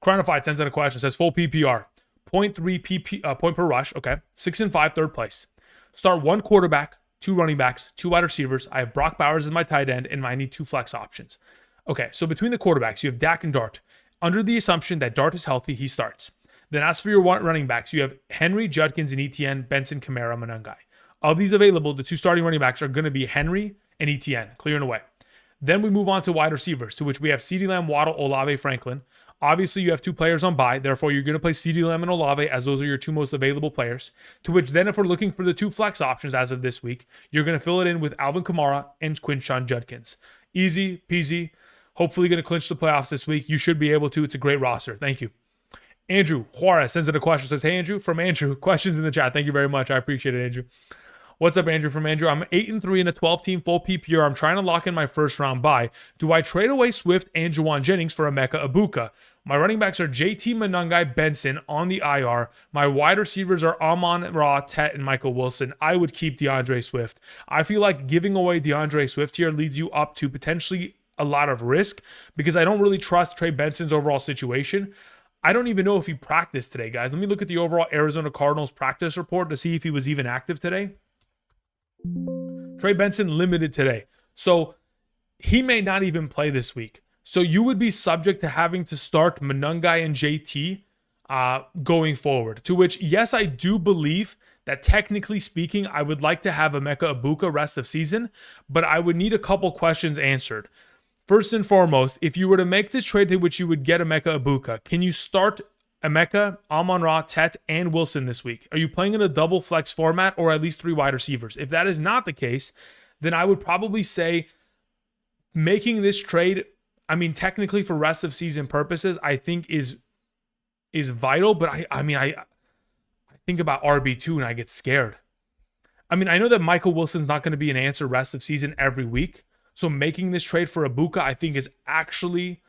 Chronofied sends in a question. Says full PPR. 0.3 point per rush. Okay. 6 and 5, 3rd place. Start 1 quarterback, 2 running backs, 2 wide receivers. I have Brock Bowers as my tight end, and I need 2 flex options. Okay. So between the quarterbacks, you have Dak and Dart. Under the assumption that Dart is healthy, he starts. Then as for your running backs, you have Henry, Judkins, and ETN, Benson, Kamara, Monungai. Of these available, the 2 starting running backs are going to be Henry and ETN, clear and away. Then we move on to wide receivers, to which we have CeeDee Lamb, Waddle, Olave, Franklin. Obviously, you have 2 players on bye. Therefore, you're going to play CeeDee Lamb and Olave as those are your 2 most available players. To which then, if we're looking for the 2 flex options as of this week, you're going to fill it in with Alvin Kamara and Quinshon Judkins. Easy peasy. Hopefully going to clinch the playoffs this week. You should be able to. It's a great roster. Thank you. Andrew Juarez sends in a question. Says, hey, Andrew. From Andrew. Questions in the chat. Thank you very much. I appreciate it, Andrew. What's up, Andrew? From Andrew. I'm 8-3 in a 12-team full PPR. I'm trying to lock in my first round bye. Do I trade away Swift and Juwan Jennings for Emeka Ibuka? My running backs are JT Monungai, Benson on the IR. My wide receivers are Amon Ra, Tet, and Michael Wilson. I would keep DeAndre Swift. I feel like giving away DeAndre Swift here leads you up to potentially a lot of risk because I don't really trust Trey Benson's overall situation. I don't even know if he practiced today, guys. Let me look at the overall Arizona Cardinals practice report to see if he was even active today. Trey Benson limited today. So he may not even play this week. So you would be subject to having to start Manungai and JT going forward. To which, yes, I do believe that technically speaking, I would like to have Emeka Egbuka rest of season, but I would need a couple questions answered. First and foremost, if you were to make this trade to which you would get Emeka Egbuka, can you start Emeka, Amon-Ra, Tet, and Wilson this week? Are you playing in a double flex format or at least 3 wide receivers? If that is not the case, then I would probably say making this trade, I mean, technically for rest of season purposes, I think is vital, but I think about RB2 and I get scared. I mean, I know that Michael Wilson's not going to be an answer rest of season every week, so making this trade for Egbuka, I think, is actually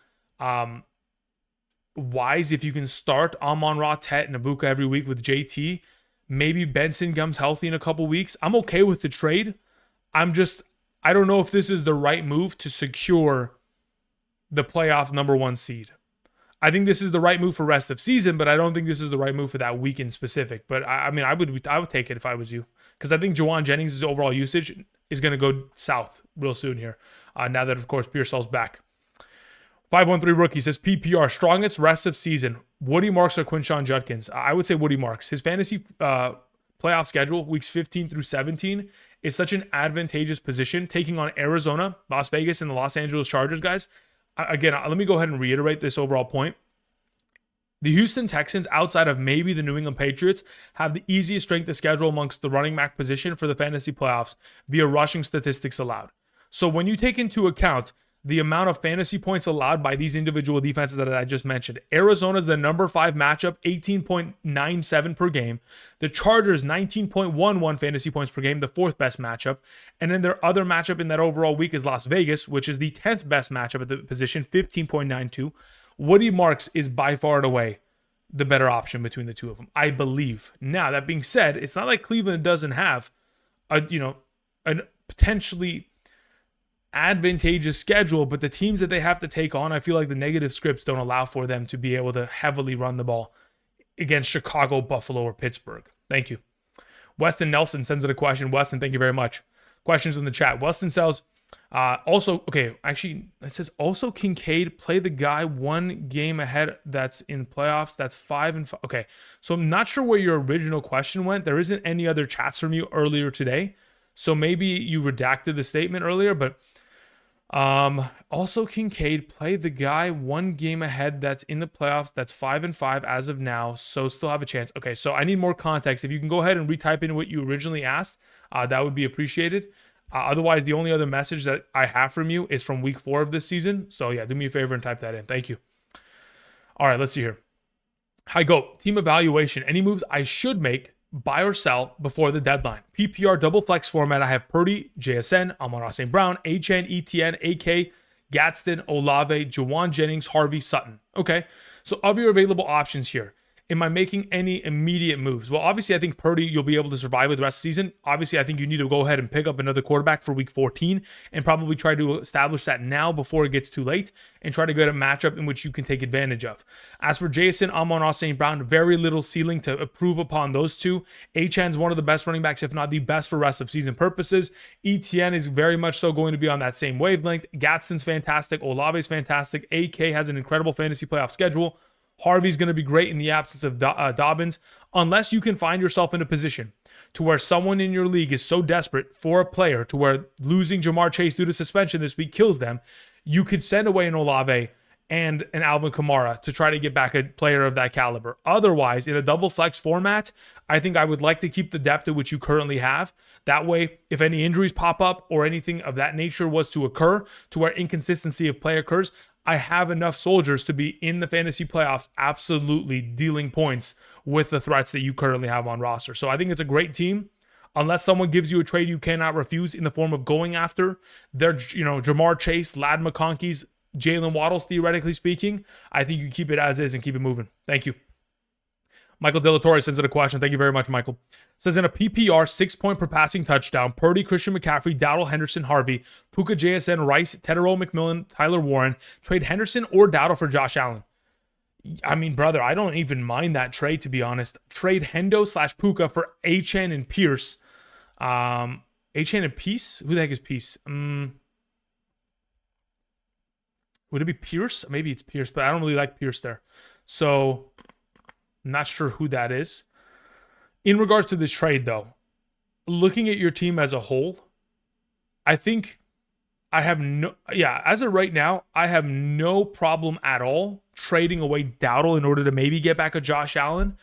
wise if you can start Amon-Ra, Tet, and Egbuka every week with JT. Maybe Benson comes healthy in a couple weeks. I'm okay with the trade. I don't know if this is the right move to secure the playoff number 1 seed. I think this is the right move for rest of season, but I don't think this is the right move for that week in specific. But I would take it if I was you, because I think Jawan Jennings' overall usage is going to go south real soon here. Now that, of course, Pearsall's back. 513 Rookie says PPR strongest rest of season, Woody Marks or Quinshon Judkins. I would say Woody Marks. His fantasy playoff schedule, weeks 15 through 17, is such an advantageous position, taking on Arizona, Las Vegas, and the Los Angeles Chargers, guys. Again, let me go ahead and reiterate this overall point. The Houston Texans, outside of maybe the New England Patriots, have the easiest strength of schedule amongst the running back position for the fantasy playoffs via rushing statistics allowed. So when you take into account the amount of fantasy points allowed by these individual defenses that I just mentioned, Arizona's the number 5 matchup, 18.97 per game. The Chargers, 19.11 fantasy points per game, the 4th best matchup. And then their other matchup in that overall week is Las Vegas, which is the 10th best matchup at the position, 15.92. Woody Marks is by far and away the better option between the two of them, I believe. Now, that being said, it's not like Cleveland doesn't have a potentially advantageous schedule, but the teams that they have to take on, I feel like the negative scripts don't allow for them to be able to heavily run the ball against Chicago, Buffalo, or Pittsburgh. Thank you. Weston Nelson sends in a question. Weston, thank you very much. Questions in the chat. Weston says, it says also Kincaid play the guy 1 game ahead that's in playoffs. That's 5-5. Okay, so I'm not sure where your original question went. There isn't any other chats from you earlier today, so maybe you redacted the statement earlier, but also Kincaid play the guy 1 game ahead that's in the playoffs. That's 5-5 as of now, so still have a chance. Okay, so I need more context. If you can go ahead and retype in what you originally asked, that would be appreciated. Otherwise, the only other message that I have from you is from week 4 of this season. So yeah, do me a favor and type that in. Thank you. All right, let's see here. Hi, Goat. Team evaluation. Any moves I should make, buy or sell before the deadline? PPR double flex format. I have Purdy, JSN, Amon-Ra St. Brown, HN, ETN, AK, Gadsden, Olave, Jawan Jennings, Harvey, Sutton. Okay, so of your available options here, am I making any immediate moves? Well, obviously, I think Purdy, you'll be able to survive with the rest of the season. Obviously, I think you need to go ahead and pick up another quarterback for week 14 and probably try to establish that now before it gets too late and try to get a matchup in which you can take advantage of. As for Jason, Amon-Ra St. Brown, very little ceiling to improve upon those two. Achan's one of the best running backs, if not the best for rest of season purposes. ETN is very much so going to be on that same wavelength. Gadsden's fantastic. Olave's fantastic. AK has an incredible fantasy playoff schedule. Harvey's going to be great in the absence of Dobbins, unless you can find yourself in a position to where someone in your league is so desperate for a player to where losing Jamar Chase due to suspension this week kills them. You could send away an Olave and an Alvin Kamara to try to get back a player of that caliber. Otherwise, in a double flex format, I think I would like to keep the depth at which you currently have. That way, if any injuries pop up or anything of that nature was to occur, to where inconsistency of play occurs, I have enough soldiers to be in the fantasy playoffs, absolutely dealing points with the threats that you currently have on roster. So I think it's a great team. Unless someone gives you a trade you cannot refuse in the form of going after their, Jamar Chase, Lad McConkey's, Jalen Waddles, theoretically speaking, I think you keep it as is and keep it moving. Thank you. Michael Delatorre sends in a question. Thank you very much, Michael. Says in a PPR 6-point per passing touchdown, Purdy, Christian McCaffrey, Dowdle, Henderson, Harvey, Puka, JSN, Rice, Tedero, McMillan, Tyler Warren, trade Henderson or Dowdle for Josh Allen. I mean, brother, I don't even mind that trade, to be honest. Trade Hendo/Puka for HN and Pierce. HN and Peace? Who the heck is Peace? Who Would it be Pierce? Maybe it's Pierce, but I don't really like Pierce there. So I'm not sure who that is. In regards to this trade, though, looking at your team as a whole, I think as of right now, I have no problem at all trading away Dowdle in order to maybe get back a Josh Allen.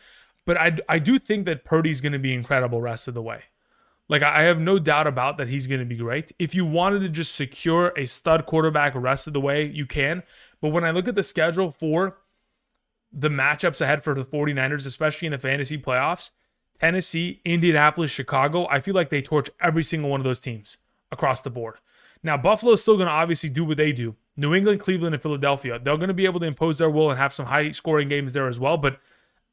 But I do think that Purdy's going to be incredible rest of the way. Like, I have no doubt about that he's going to be great. If you wanted to just secure a stud quarterback rest of the way, you can. But when I look at the schedule for the matchups ahead for the 49ers, especially in the fantasy playoffs, Tennessee, Indianapolis, Chicago, I feel like they torch every single one of those teams across the board. Now, Buffalo's still going to obviously do what they do. New England, Cleveland, and Philadelphia, they're going to be able to impose their will and have some high-scoring games there as well. But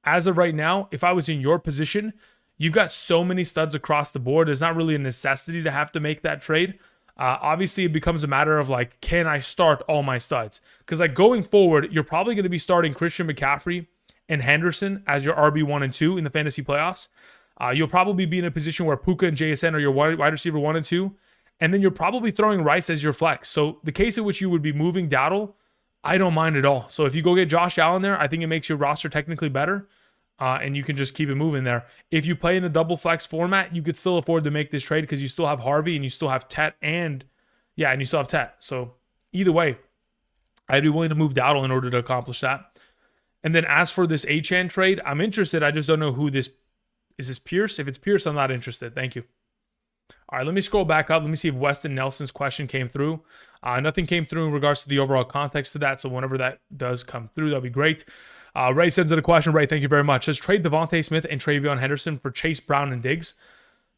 as of right now, if I was in your position, you've got so many studs across the board. There's not really a necessity to have to make that trade. Obviously, it becomes a matter of, like, can I start all my studs? Because, like, going forward, you're probably going to be starting Christian McCaffrey and Henderson as your RB1 and 2 in the fantasy playoffs. You'll probably be in a position where Puka and JSN are your wide receiver 1 and 2. And then you're probably throwing Rice as your flex. So the case in which you would be moving Dowdle, I don't mind at all. So if you go get Josh Allen there, I think it makes your roster technically better. And you can just keep it moving there. If you play in the double flex format, you could still afford to make this trade because you still have Harvey and you still have Tet and you still have Tet. So either way, I'd be willing to move Dowdle in order to accomplish that. And then as for this Achane trade, I'm interested. I just don't know who this is. This Pierce? If it's Pierce, I'm not interested. Thank you. All right, let me scroll back up. Let me see if Weston Nelson's question came through. Nothing came through in regards to the overall context to that. So whenever that does come through, that'll be great. Ray sends in a question. Ray, thank you very much. Says trade Devontae Smith and Travion Henderson for Chase Brown and Diggs.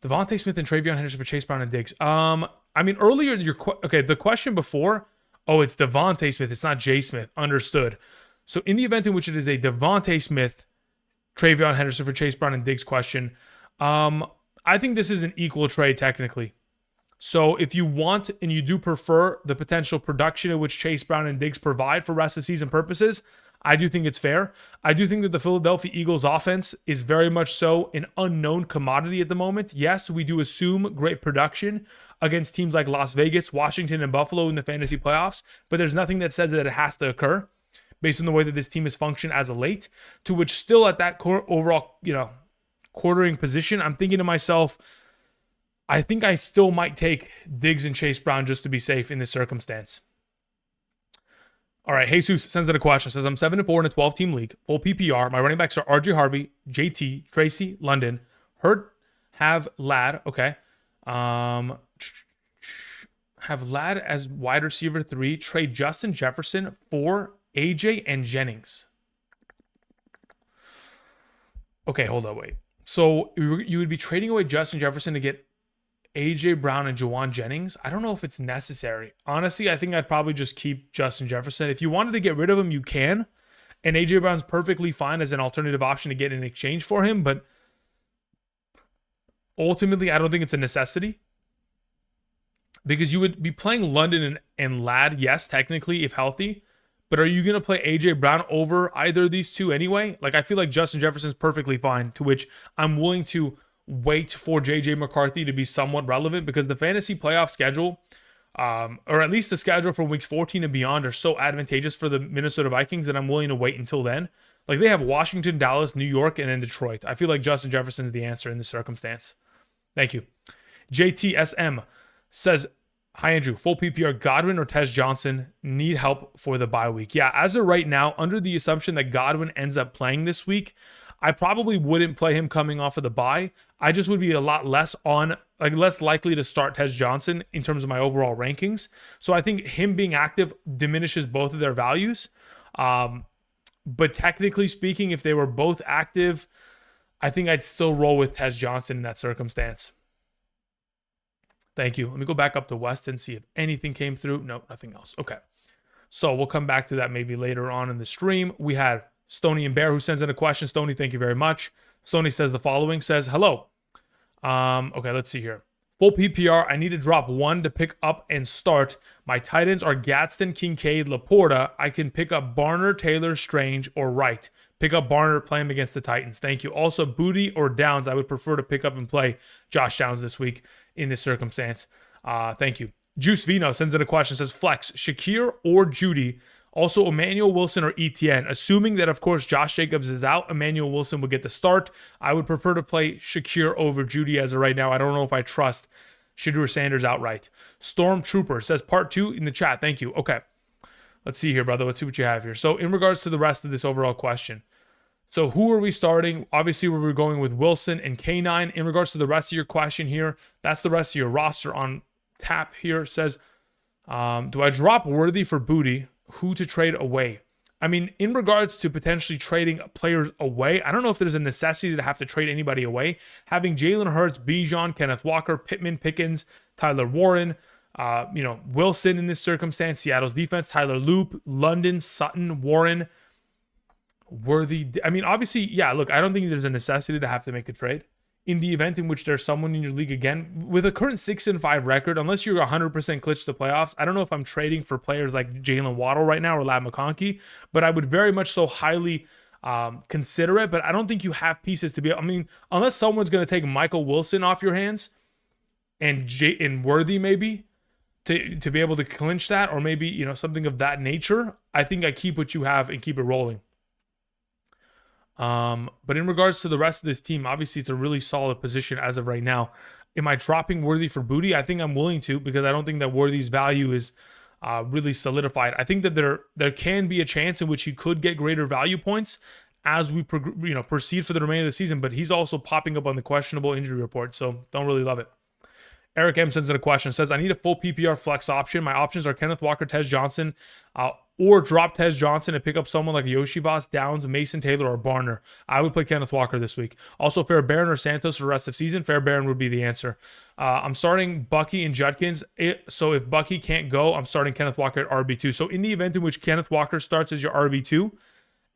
Devontae Smith and Travion Henderson for Chase Brown and Diggs. I mean, earlier, the question before, it's Devontae Smith. It's not Jay Smith. Understood. So in the event in which it is a Devontae Smith, Travion Henderson for Chase Brown and Diggs question, I think this is an equal trade technically. So if you want and you do prefer the potential production in which Chase Brown and Diggs provide for rest of the season purposes, I do think it's fair. I do think that the Philadelphia Eagles offense is very much so an unknown commodity at the moment. Yes, we do assume great production against teams like Las Vegas, Washington, and Buffalo in the fantasy playoffs, but there's nothing that says that it has to occur based on the way that this team has functioned as of late, to which still at that overall, quartering position, I'm thinking to myself, I think I still might take Diggs and Chase Brown just to be safe in this circumstance. All right, Jesus sends in a question. Says, I'm 7-4 in a 12-team league, full PPR. My running backs are RJ Harvey, JT, Tracy, London, Hurt, have Ladd. Okay. Have Ladd as wide receiver 3. Trade Justin Jefferson for AJ and Jennings. Okay, hold on, wait. So you would be trading away Justin Jefferson to get AJ Brown and Juwan Jennings. I don't know if it's necessary. Honestly, I think I'd probably just keep Justin Jefferson. If you wanted to get rid of him, you can. And AJ Brown's perfectly fine as an alternative option to get in exchange for him. But ultimately, I don't think it's a necessity. Because you would be playing London and Ladd, yes, technically, if healthy. But are you going to play AJ Brown over either of these two anyway? Like, I feel like Justin Jefferson's perfectly fine, to which I'm willing to wait for JJ McCarthy to be somewhat relevant, because the fantasy playoff schedule, or at least the schedule from weeks 14 and beyond, are so advantageous for the Minnesota Vikings that I'm willing to wait until then. Like, they have Washington, Dallas, New York, and then Detroit. I feel like Justin Jefferson's the answer in this circumstance. Thank you. JTSM says, hi, Andrew. Full PPR, Godwin or Tez Johnson need help for the bye week. Yeah, as of right now, under the assumption that Godwin ends up playing this week, I probably wouldn't play him coming off of the bye. I just would be a lot less likely to start Tez Johnson in terms of my overall rankings. So I think him being active diminishes both of their values. But technically speaking, if they were both active, I think I'd still roll with Tez Johnson in that circumstance. Thank you. Let me go back up to West and see if anything came through. No, nothing else. Okay. So we'll come back to that maybe later on in the stream. We had Stoney and Bear who sends in a question. Stoney, thank you very much. Stoney says the following, says, hello. Okay, let's see here. Full PPR, I need to drop one to pick up and start. My tight ends are Gadsden, Kincaid, Laporta. I can pick up Barner, Taylor, Strange, or Wright. Pick up Barner, play him against the Titans. Thank you. Also, Booty or Downs, I would prefer to pick up and play Josh Downs this week in this circumstance. Thank you. Juice Vino sends in a question, says flex Shakir or Judy. Also, Emmanuel Wilson or ETN. Assuming that, of course, Josh Jacobs is out, Emmanuel Wilson would get the start. I would prefer to play Shakir over Judy as of right now. I don't know if I trust Shedeur Sanders outright. Stormtrooper says part 2 in the chat. Thank you. Okay. Let's see here, brother. Let's see what you have here. So in regards to the rest of this overall question. So who are we starting? Obviously, we were going with Wilson and K9. In regards to the rest of your question here, that's the rest of your roster on tap here. It says, do I drop Worthy for Booty? Who to trade away? I mean, in regards to potentially trading players away, I don't know if there's a necessity to have to trade anybody away. Having Jalen Hurts, Bijan, Kenneth Walker, Pittman, Pickens, Tyler Warren, Wilson in this circumstance, Seattle's defense, Tyler Loop, London, Sutton, Warren, Worthy. I mean, obviously, yeah, look, I don't think there's a necessity to have to make a trade. In the event in which there's someone in your league, again, with a current 6-5 record, unless you're 100% clutch to playoffs, I don't know if I'm trading for players like Jalen Waddle right now or Lab McConkey, but I would very much so highly consider it. But I don't think you have pieces to be, I mean, unless someone's going to take Michael Wilson off your hands and Worthy maybe to be able to clinch that, or maybe, something of that nature, I think I keep what you have and keep it rolling. But in regards to the rest of this team, obviously it's a really solid position as of right now. Am I dropping Worthy for Booty? I think I'm willing to, because I don't think that Worthy's value is really solidified. I think that there can be a chance in which he could get greater value points as we proceed for the remainder of the season, but he's also popping up on the questionable injury report, so don't really love it. Eric M sends in a question, says, I need a full PPR flex option. My options are Kenneth Walker, Tez Johnson, or drop Tez Johnson and pick up someone like Yoshivas, Downs, Mason Taylor, or Barner. I would play Kenneth Walker this week. Also, Fairbairn or Santos for the rest of the season. Fairbairn would be the answer. I'm starting Bucky and Judkins. So if Bucky can't go, I'm starting Kenneth Walker at RB2. So in the event in which Kenneth Walker starts as your RB2,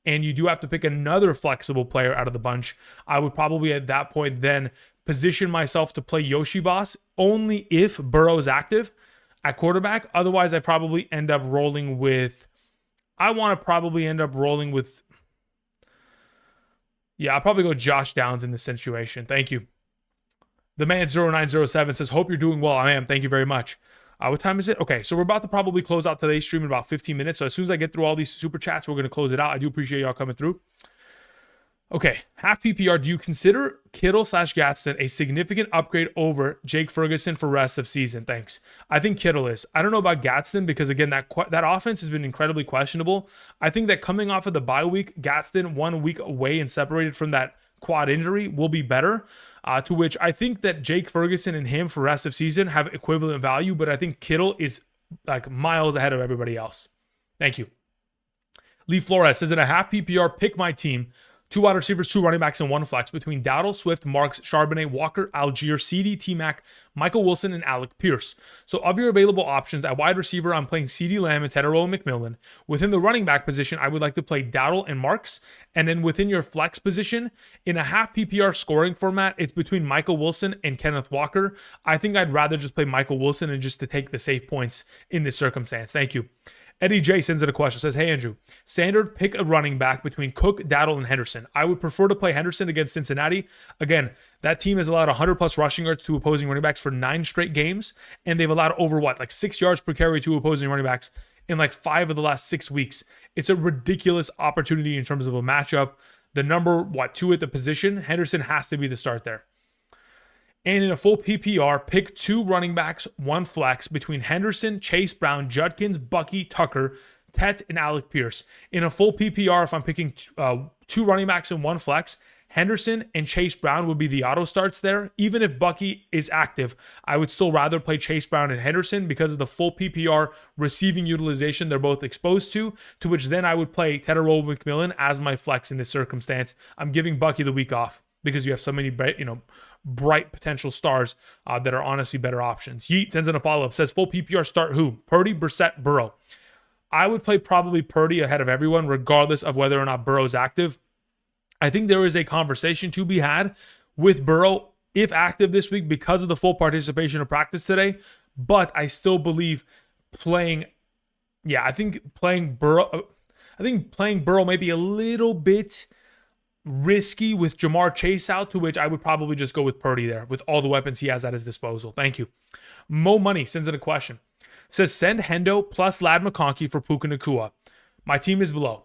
and you do have to pick another flexible player out of the bunch, I would probably at that point then position myself to play Yoshivas only if Burrow is active at quarterback. Otherwise, I probably end up rolling with... I'll probably go Josh Downs in this situation. Thank you. The man 0907 says, hope you're doing well. I am. Thank you very much. What time is it? Okay, so we're about to probably close out today's stream in about 15 minutes. So as soon as I get through all these super chats, we're going to close it out. I do appreciate y'all coming through. Okay, half PPR, do you consider Kittle/Gadsden a significant upgrade over Jake Ferguson for rest of season? Thanks. I think Kittle is. I don't know about Gadsden because, again, that offense has been incredibly questionable. I think that coming off of the bye week, Gadsden 1 week away and separated from that quad injury will be better, to which I think that Jake Ferguson and him for rest of season have equivalent value, but I think Kittle is like miles ahead of everybody else. Thank you. Lee Flores says, in a half PPR, pick my team. 2 wide receivers, 2 running backs, and 1 flex between Dowdle, Swift, Marks, Charbonnet, Walker, Algier, CD, T-Mac, Michael Wilson, and Alec Pierce. So of your available options at wide receiver, I'm playing CD Lamb and Tedero and McMillan. Within the running back position, I would like to play Dowdle and Marks. And then within your flex position, in a half PPR scoring format, it's between Michael Wilson and Kenneth Walker. I think I'd rather just play Michael Wilson and just to take the safe points in this circumstance. Thank you. Eddie J sends in a question, says, hey, Andrew, standard pick a running back between Cook, Dowdle, and Henderson. I would prefer to play Henderson against Cincinnati. Again, that team has allowed 100-plus rushing yards to opposing running backs for 9 straight games, and they've allowed over, 6 yards per carry to opposing running backs in 5 of the last 6 weeks. It's a ridiculous opportunity in terms of a matchup. The number, 2 at the position, Henderson has to be the start there. And in a full PPR, pick 2 running backs, 1 flex between Henderson, Chase Brown, Judkins, Bucky, Tucker, Tet, and Alec Pierce. In a full PPR, if I'm picking 2 running backs and 1 flex, Henderson and Chase Brown would be the auto starts there. Even if Bucky is active, I would still rather play Chase Brown and Henderson because of the full PPR receiving utilization they're both exposed to which then I would play Tedero McMillan as my flex in this circumstance. I'm giving Bucky the week off because you have so many, bright potential stars that are honestly better options. Yeet sends in a follow-up, says full PPR start who? Purdy, Brissett, Burrow. I would play probably Purdy ahead of everyone regardless of whether or not Burrow's active. I think there is a conversation to be had with Burrow if active this week because of the full participation of practice today, but I still believe playing Burrow may be a little bit risky with Jamar Chase out, to which I would probably just go with Purdy there with all the weapons he has at his disposal. Thank you. Mo Money sends in a question. Says, send Hendo plus Lad McConkey for Puka Nacua. My team is below.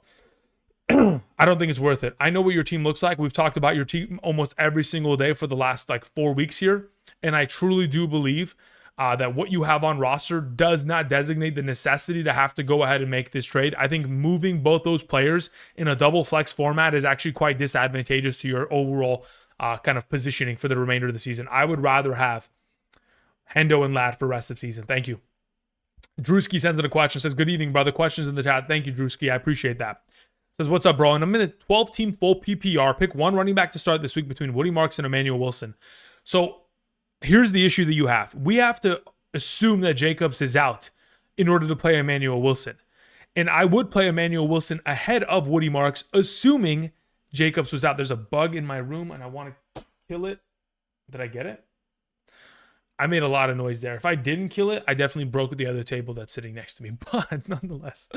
I don't think it's worth it. I know what your team looks like. We've talked about your team almost every single day for the last 4 weeks here. And I truly do believe that what you have on roster does not designate the necessity to have to go ahead and make this trade. I think moving both those players in a double flex format is actually quite disadvantageous to your overall kind of positioning for the remainder of the season. I would rather have Hendo and Lad for the rest of the season. Thank you. Drewski sends in a question. Says, good evening, brother. Questions in the chat. Thank you, Drewski. I appreciate that. Says, what's up, bro? And I'm in a 12-team full PPR. Pick one running back to start this week between Woody Marks and Emmanuel Wilson. So here's the issue that you have. We have to assume that Jacobs is out in order to play Emmanuel Wilson. And I would play Emmanuel Wilson ahead of Woody Marks, assuming Jacobs was out. There's a bug in my room, and I want to kill it. Did I get it? I made a lot of noise there. If I didn't kill it, I definitely broke the other table that's sitting next to me. But nonetheless.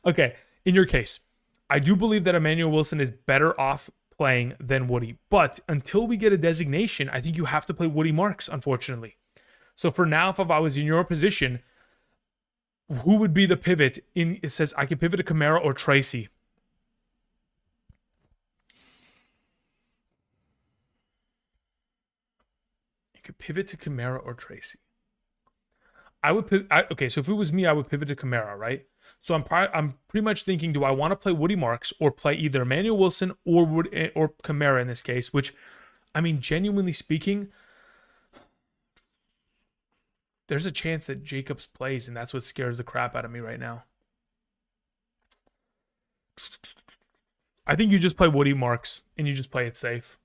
Okay, in your case, I do believe that Emmanuel Wilson is better off playing than Woody. But until we get a designation, I think you have to play Woody Marks, unfortunately. So for now, if I was in your position, who would be the pivot? It says I could pivot to Kamara or Tracy. You could pivot to Kamara or Tracy. I would pivot. Okay, so if it was me, I would pivot to Kamara, right? So I'm pretty much thinking, do I want to play Woody Marks or play either Emmanuel Wilson or Kamara in this case? Which, I mean, genuinely speaking, there's a chance that Jacobs plays, and that's what scares the crap out of me right now. I think you just play Woody Marks and you just play it safe.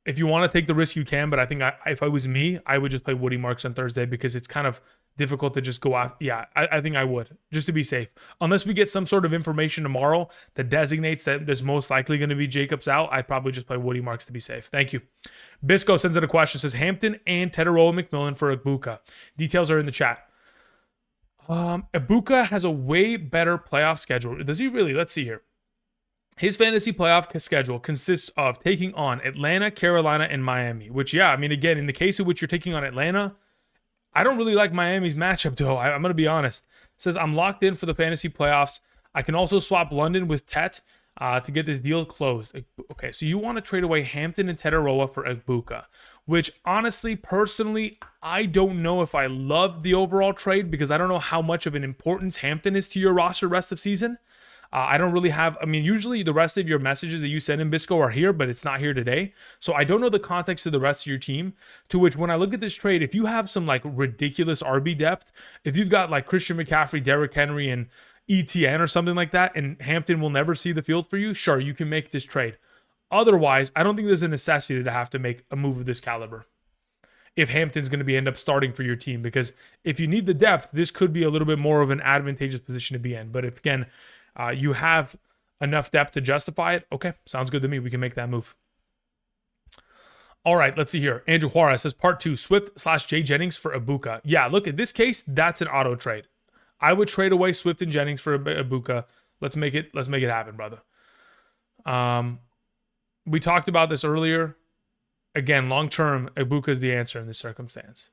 If you want to take the risk, you can, but I think if I was me, I would just play Woody Marks on Thursday because it's kind of difficult to just go off. Yeah, I think I would, just to be safe. Unless we get some sort of information tomorrow that designates that there's most likely going to be Jacobs out, I'd probably just play Woody Marks to be safe. Thank you. Bisco sends in a question. Says, Hampton and Teteroa McMillan for Ibuka. Details are in the chat. Ibuka has a way better playoff schedule. Does he really? Let's see here. His fantasy playoff schedule consists of taking on Atlanta, Carolina, and Miami, which, yeah, I mean, again, in the case in which you're taking on Atlanta, I don't really like Miami's matchup, though. I'm going to be honest. It says, I'm locked in for the fantasy playoffs. I can also swap London with Tet to get this deal closed. Okay, so you want to trade away Hampton and Teteroa for Ibuka, which, honestly, personally, I don't know if I love the overall trade because I don't know how much of an importance Hampton is to your roster rest of season. I don't really have, I mean, usually the rest of your messages that you send in Bisco are here, but it's not here today. So I don't know the context of the rest of your team, to which when I look at this trade, if you have some ridiculous RB depth, if you've got Christian McCaffrey, Derrick Henry, and ETN or something like that, and Hampton will never see the field for you, sure, you can make this trade. Otherwise, I don't think there's a necessity to have to make a move of this caliber if Hampton's going to end up starting for your team, because if you need the depth, this could be a little bit more of an advantageous position to be in. But if, again, you have enough depth to justify it, okay, sounds good to me. We can make that move. All right, let's see here. Andrew Juarez says, part 2, Swift/Jay Jennings for Ibuka. Yeah, look, in this case, that's an auto trade. I would trade away Swift and Jennings for Ibuka. Let's make it happen, brother. We talked about this earlier. Again, long term, Ibuka is the answer in this circumstance.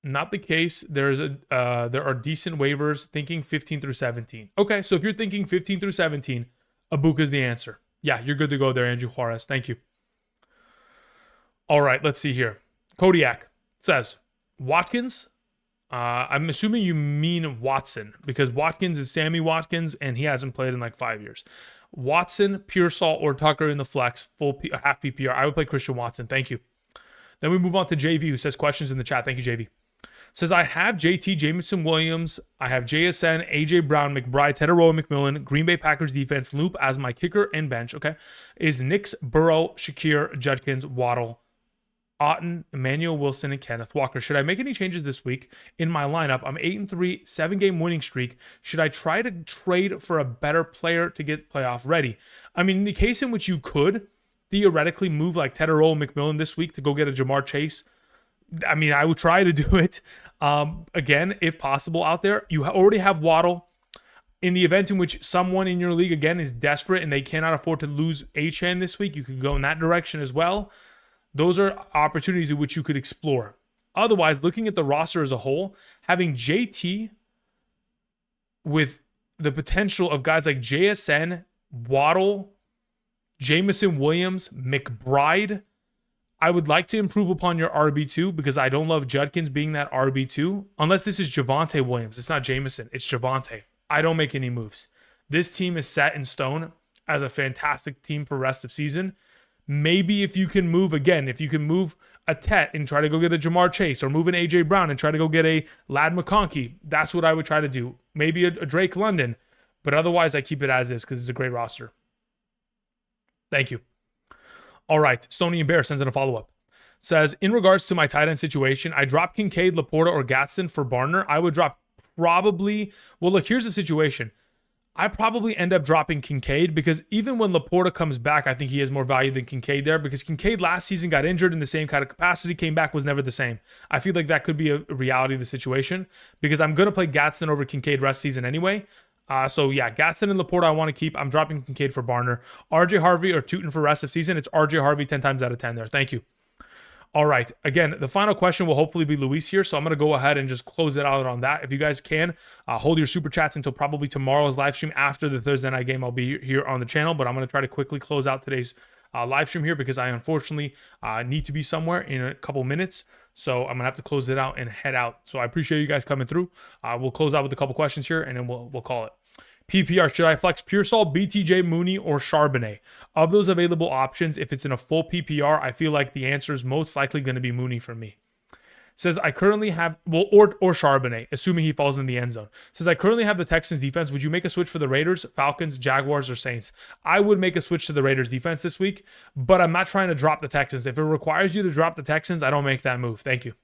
Not the case. There are decent waivers thinking 15 through 17. Okay, so if you're thinking 15 through 17, Ibuka is the answer. Yeah, you're good to go there, Andrew Juarez. Thank you. All right, let's see here. Kodiak says, Watkins. I'm assuming you mean Watson because Watkins is Sammy Watkins and he hasn't played in 5 years. Watson, Pearsall, or Tucker in the flex, half PPR. I would play Christian Watson. Thank you. Then we move on to JV, who says questions in the chat. Thank you, JV. Says, I have JT, Jameson Williams, I have JSN, AJ Brown, McBride, Teteroa McMillan, Green Bay Packers defense, Loop as my kicker and bench, okay? Is Nix, Burrow, Shakir, Judkins, Waddle, Otten, Emmanuel Wilson, and Kenneth Walker. Should I make any changes this week in my lineup? I'm 8-3, 7-game winning streak. Should I try to trade for a better player to get playoff ready? I mean, in the case in which you could theoretically move Teteroa McMillan this week to go get a Jamar Chase, I mean, I would try to do it. Again, if possible out there. You already have Waddle. In the event in which someone in your league, again, is desperate and they cannot afford to lose Achane this week, you could go in that direction as well. Those are opportunities in which you could explore. Otherwise, looking at the roster as a whole, having JT with the potential of guys like JSN, Waddle, Jameson Williams, McBride, I would like to improve upon your RB2 because I don't love Judkins being that RB2. Unless this is Javonte Williams. It's not Jameson. It's Javonte. I don't make any moves. This team is set in stone as a fantastic team for rest of season. Maybe if you can move again, if you can move a Tet and try to go get a Jamar Chase, or move an A.J. Brown and try to go get a Lad McConkey, that's what I would try to do. Maybe a Drake London. But otherwise, I keep it as is because it's a great roster. Thank you. All right. Stony and Bear sends in a follow-up. Says, in regards to my tight end situation, I dropped Kincaid, Laporta, or Gadsden for Barner. I would drop probably... Well, look, here's the situation. I probably end up dropping Kincaid because even when Laporta comes back, I think he has more value than Kincaid there because Kincaid last season got injured in the same kind of capacity, came back, was never the same. I feel like that could be a reality of the situation because I'm going to play Gadsden over Kincaid rest season anyway. So yeah, Gadsden and Laporta I want to keep. I'm dropping Kincaid for Barner. RJ Harvey or Tootin for rest of season. It's RJ Harvey 10 times out of 10 there. Thank you. All right. Again, the final question will hopefully be Luis here, so I'm going to go ahead and just close it out on that. If you guys can, hold your super chats until probably tomorrow's live stream. After the Thursday night game, I'll be here on the channel, but I'm going to try to quickly close out today's live stream here because I unfortunately need to be somewhere in a couple minutes, so I'm going to have to close it out and head out. So I appreciate you guys coming through. We'll close out with a couple questions here, and then we'll call it. PPR, should I flex Pearsall, BTJ, Mooney, or Charbonnet? Of those available options, if it's in a full PPR, I feel like the answer is most likely going to be Mooney for me. Says, I currently have, well, or Charbonnet, assuming he falls in the end zone. Says, I currently have the Texans defense. Would you make a switch for the Raiders, Falcons, Jaguars, or Saints? I would make a switch to the Raiders defense this week, but I'm not trying to drop the Texans. If it requires you to drop the Texans, I don't make that move. Thank you.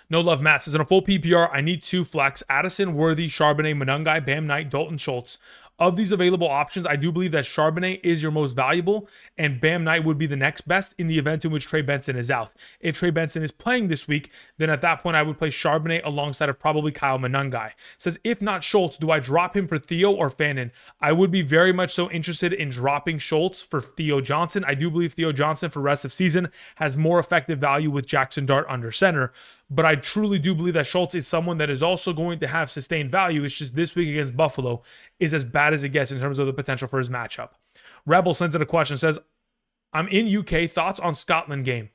No Love Matt says, in a full PPR, I need 2 flex. Addison, Worthy, Charbonnet, Monungai, Bam Knight, Dalton Schultz. Of these available options, I do believe that Charbonnet is your most valuable, and Bam Knight would be the next best in the event in which Trey Benson is out. If Trey Benson is playing this week, then at that point, I would play Charbonnet alongside of probably Kyle Monungai. Says, if not Schultz, do I drop him for Theo or Fannin? I would be very much so interested in dropping Schultz for Theo Johnson. I do believe Theo Johnson for rest of season has more effective value with Jackson Dart under center, but I truly do believe that Schultz is someone that is also going to have sustained value. It's just this week against Buffalo is as bad as it gets in terms of the potential for his matchup. Rebel sends in a question, says, I'm in UK, thoughts on Scotland game?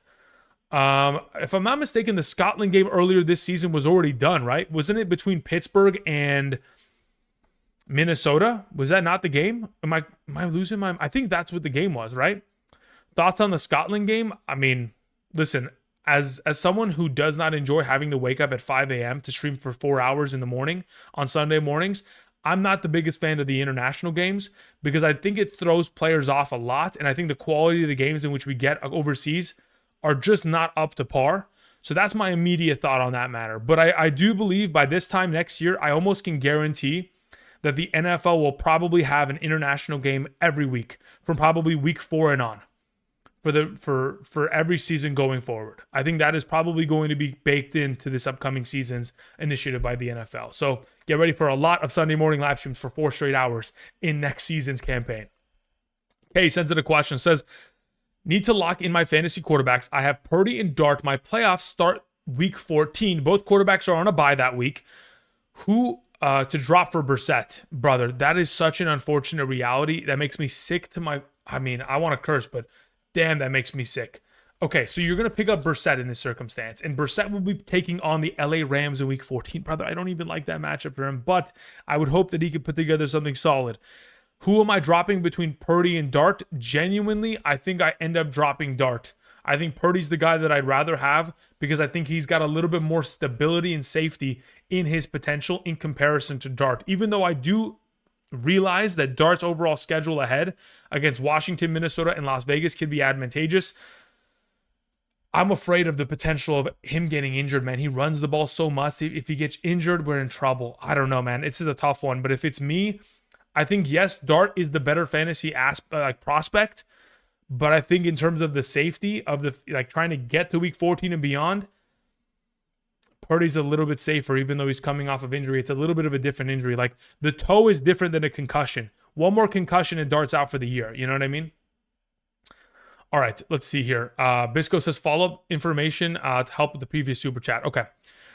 If I'm not mistaken, the Scotland game earlier this season was already done, right? Wasn't it between Pittsburgh and Minnesota? Was that not the game? Am I losing my... I think that's what the game was, right? Thoughts on the Scotland game? I mean, listen, as someone who does not enjoy having to wake up at 5 a.m. to stream for 4 hours in the morning on Sunday mornings, I'm not the biggest fan of the international games because I think it throws players off a lot, and I think the quality of the games in which we get overseas are just not up to par. So that's my immediate thought on that matter. But I do believe by this time next year, I almost can guarantee that the NFL will probably have an international game every week from probably week 4 and on. For every season going forward. I think that is probably going to be baked into this upcoming season's initiative by the NFL. So get ready for a lot of Sunday morning live streams for 4 straight hours in next season's campaign. Kay sends in a question, says, need to lock in my fantasy quarterbacks. I have Purdy and Dart. My playoffs start week 14. Both quarterbacks are on a bye that week. Who to drop for Brissett? Brother, that is such an unfortunate reality. That makes me sick to my... I mean, I want to curse, but... damn, that makes me sick. Okay, so you're going to pick up Brissett in this circumstance, and Brissett will be taking on the LA Rams in week 14. Brother, I don't even like that matchup for him, but I would hope that he could put together something solid. Who am I dropping between Purdy and Dart? Genuinely, I think I end up dropping Dart. I think Purdy's the guy that I'd rather have because I think he's got a little bit more stability and safety in his potential in comparison to Dart. Even though I do realize that Dart's overall schedule ahead against Washington, Minnesota, and Las Vegas could be advantageous, I'm afraid of the potential of him getting injured, man. He runs the ball so much. If he gets injured, we're in trouble. I don't know, man. This is a tough one. But if it's me, I think, yes, Dart is the better fantasy prospect. But I think in terms of the safety of the trying to get to week 14 and beyond, Purdy's a little bit safer, even though he's coming off of injury. It's a little bit of a different injury. Like the toe is different than a concussion. One more concussion and Dart's out for the year. You know what I mean? All right, let's see here. Bisco says follow-up information to help with the previous super chat. Okay.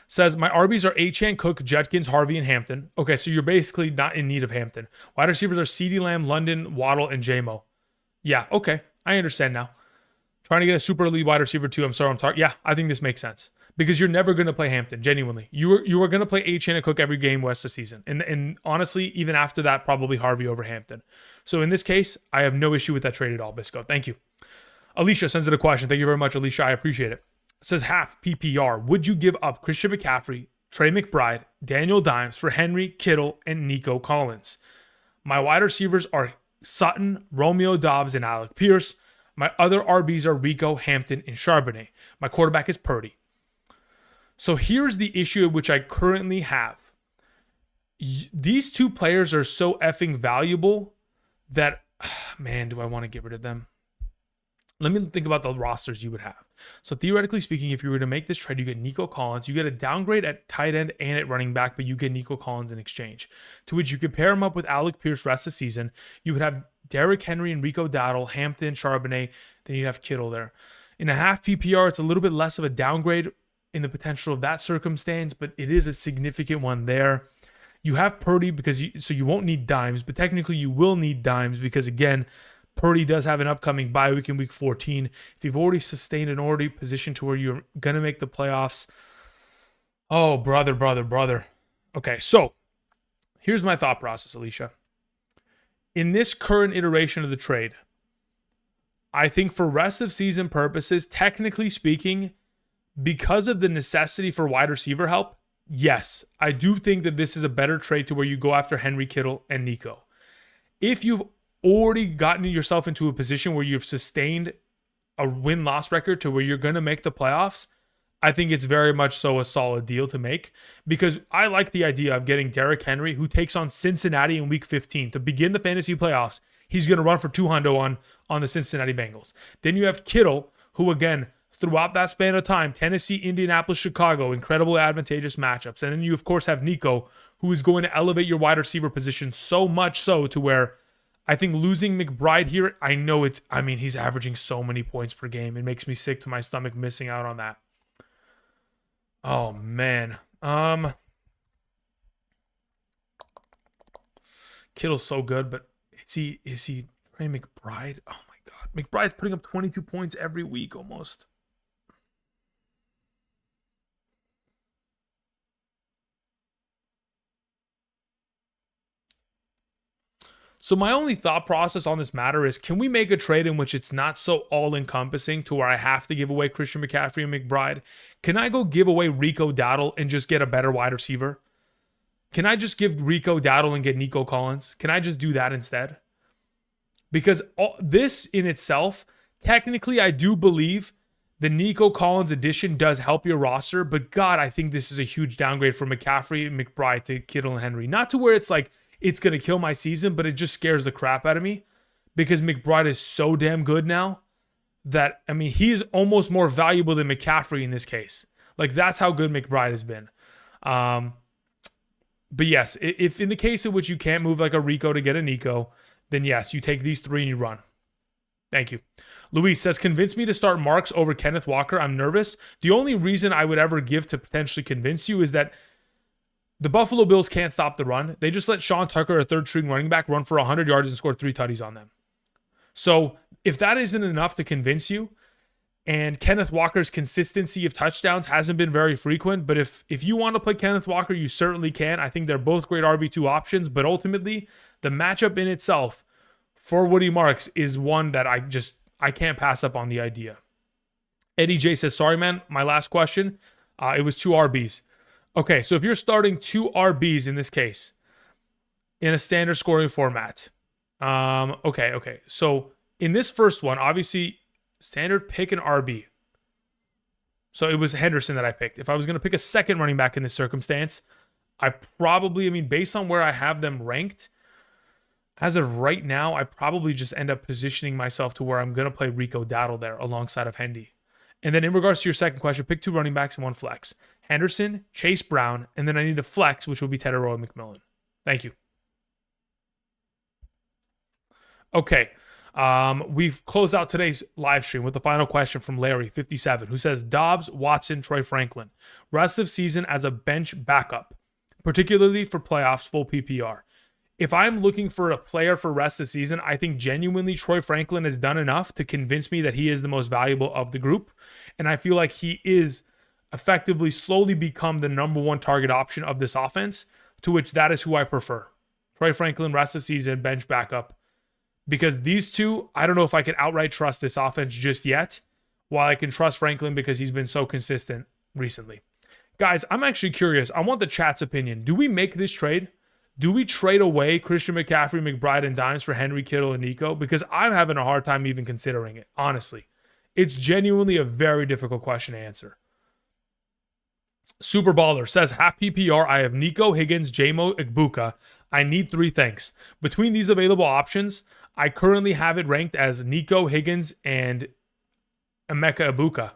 Says my RBs are Achane, Cook, Jetkins, Harvey, and Hampton. Okay, so you're basically not in need of Hampton. Wide receivers are CeeDee Lamb, London, Waddle, and JMO. Yeah, okay. I understand now. Trying to get a super elite wide receiver too. I'm sorry, I'm talking. Yeah, I think this makes sense. Because you're never going to play Hampton, genuinely. You are going to play Achane and Cook every game rest of the season. And honestly, even after that, probably Harvey over Hampton. So in this case, I have no issue with that trade at all, Bisco. Thank you. Alicia sends it a question. Thank you very much, Alicia. I appreciate it. Says half PPR. Would you give up Christian McCaffrey, Trey McBride, Daniel Dimes for Henry, Kittle, and Nico Collins? My wide receivers are Sutton, Romeo Dobbs, and Alec Pierce. My other RBs are Rico, Hampton, and Charbonnet. My quarterback is Purdy. So here's the issue which I currently have. These two players are so effing valuable that, man, do I want to get rid of them? Let me think about the rosters you would have. So theoretically speaking, if you were to make this trade, you get Nico Collins. You get a downgrade at tight end and at running back, but you get Nico Collins in exchange. To which you could pair him up with Alec Pierce rest of the season. You would have Derrick Henry and Rico Dowdle, Hampton, Charbonnet. Then you'd have Kittle there. In a half PPR, it's a little bit less of a downgrade in the potential of that circumstance, but it is a significant one there. You have Purdy so you won't need Dimes, but technically you will need Dimes because, again, Purdy does have an upcoming bye week in week 14. If you've already sustained an already position to where you're going to make the playoffs, oh, brother. Okay, so here's my thought process, Alicia. In this current iteration of the trade, I think for rest of season purposes, technically speaking, because of the necessity for wide receiver help, yes, I do think that this is a better trade to where you go after Henry, Kittle, and Nico. If you've already gotten yourself into a position where you've sustained a win-loss record to where you're going to make the playoffs, I think it's very much so a solid deal to make because I like the idea of getting Derrick Henry, who takes on Cincinnati in week 15 to begin the fantasy playoffs. He's going to run for 200 on the Cincinnati Bengals. Then you have Kittle, who again, throughout that span of time, Tennessee, Indianapolis, Chicago, incredible advantageous matchups. And then you, of course, have Nico, who is going to elevate your wide receiver position so much so to where I think losing McBride here, he's averaging so many points per game. It makes me sick to my stomach missing out on that. Oh, man. Kittle's so good, but is he Trey McBride? Oh, my God. McBride's putting up 22 points every week almost. So my only thought process on this matter is, can we make a trade in which it's not so all-encompassing to where I have to give away Christian McCaffrey and McBride? Can I go give away Rico Dowdle and just get a better wide receiver? Can I just give Rico Dowdle and get Nico Collins? Can I just do that instead? Because this in itself, technically I do believe the Nico Collins addition does help your roster, but God, I think this is a huge downgrade for McCaffrey and McBride to Kittle and Henry. Not to where it's like, it's going to kill my season, but it just scares the crap out of me because McBride is so damn good now that, he is almost more valuable than McCaffrey in this case. Like, that's how good McBride has been. But yes, if in the case in which you can't move like a Rico to get a Nico, then yes, you take these three and you run. Thank you. Luis says, convince me to start Marks over Kenneth Walker. I'm nervous. The only reason I would ever give to potentially convince you is that the Buffalo Bills can't stop the run. They just let Sean Tucker, a third-string running back, run for 100 yards and score 3 tutties on them. So if that isn't enough to convince you, and Kenneth Walker's consistency of touchdowns hasn't been very frequent, but if you want to play Kenneth Walker, you certainly can. I think they're both great RB2 options, but ultimately, the matchup in itself for Woody Marks is one that I can't pass up on the idea. Eddie J says, sorry, man, my last question. It was 2 RBs. Okay, so if you're starting 2 RBs in this case, in a standard scoring format, okay. So in this first one, obviously, standard pick an RB. So it was Henderson that I picked. If I was going to pick a second running back in this circumstance, I probably, based on where I have them ranked, as of right now, I probably just end up positioning myself to where I'm going to play Rico Dowdle there alongside of Hendy. And then in regards to your second question, pick 2 running backs and 1 flex. Henderson, Chase Brown, and then I need a flex, which will be Tedero McMillan. Thank you. Okay. We've closed out today's live stream with the final question from Larry, 57, who says, Dobbs, Watson, Troy Franklin. Rest of season as a bench backup, particularly for playoffs, full PPR. If I'm looking for a player for rest of the season, I think genuinely Troy Franklin has done enough to convince me that he is the most valuable of the group. And I feel like he is effectively slowly become the number 1 target option of this offense, to which that is who I prefer. Troy Franklin, rest of season, bench backup. Because these two, I don't know if I can outright trust this offense just yet, while I can trust Franklin because he's been so consistent recently. Guys, I'm actually curious. I want the chat's opinion. Do we make this trade? Do we trade away Christian McCaffrey, McBride, and Dimes for Henry, Kittle, and Nico? Because I'm having a hard time even considering it, honestly. It's genuinely a very difficult question to answer. Super Baller says, half PPR, I have Nico, Higgins, J-Mo, Igbuka. I need 3 things. Between these available options, I currently have it ranked as Nico, Higgins, and Emeka Egbuka.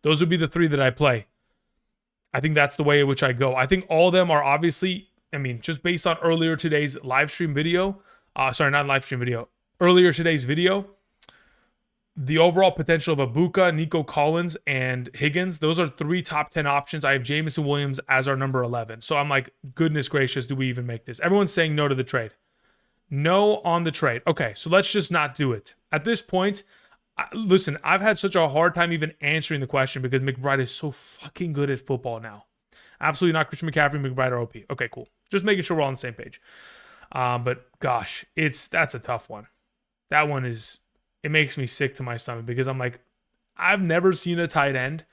Those would be the 3 that I play. I think that's the way in which I go. I think all of them are obviously, just based on earlier today's live stream video. Earlier today's video, the overall potential of Egbuka, Nico Collins, and Higgins, those are 3 top 10 options. I have Jameson Williams as our number 11. So I'm like, goodness gracious, do we even make this? Everyone's saying no to the trade. No on the trade. Okay, so let's just not do it. At this point, listen, I've had such a hard time even answering the question because McBride is so fucking good at football now. Absolutely not. Christian McCaffrey, McBride, or OP. Okay, cool. Just making sure we're all on the same page. But gosh, that's a tough one. That one it makes me sick to my stomach because I'm like, I've never seen a tight end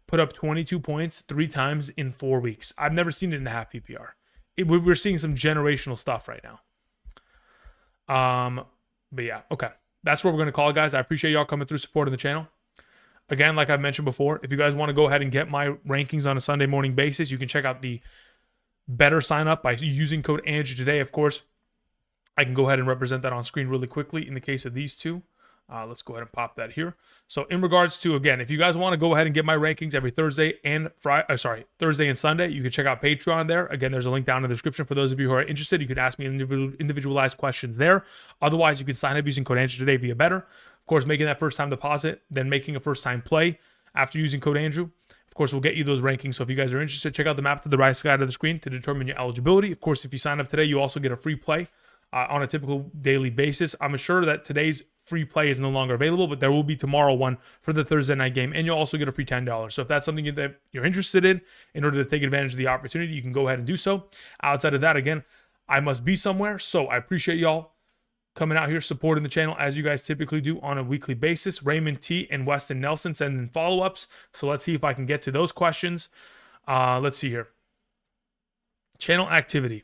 put up 22 points 3 times in 4 weeks. I've never seen it in a half PPR. We're seeing some generational stuff right now. But yeah, okay. That's what we're going to call it, guys. I appreciate y'all coming through, supporting the channel. Again, like I mentioned before, if you guys want to go ahead and get my rankings on a Sunday morning basis, you can check out the Betr sign up by using code Andrew today. Of course, I can go ahead and represent that on screen really quickly in the case of these two. Let's go ahead and pop that here. So in regards to, again, if you guys want to go ahead and get my rankings every Thursday and Thursday and Sunday, you can check out Patreon there. Again, there's a link down in the description for those of you who are interested. You can ask me individualized questions there. Otherwise, you can sign up using code Andrew today via Betr. Of course, making that first time deposit, then making a first time play after using code Andrew. Of course, we'll get you those rankings. So if you guys are interested, check out the map to the right side of the screen to determine your eligibility. Of course, if you sign up today, you also get a free play on a typical daily basis. I'm sure that today's free play is no longer available, but there will be tomorrow one for the Thursday night game, and you'll also get a free $10. So if that's something that you're interested in order to take advantage of the opportunity, you can go ahead and do so. Outside of that, again, I must be somewhere, so I appreciate y'all coming out here, supporting the channel as you guys typically do on a weekly basis. Raymond T and Weston Nelson sending follow-ups, so let's see if I can get to those questions. Let's see here. Channel activity.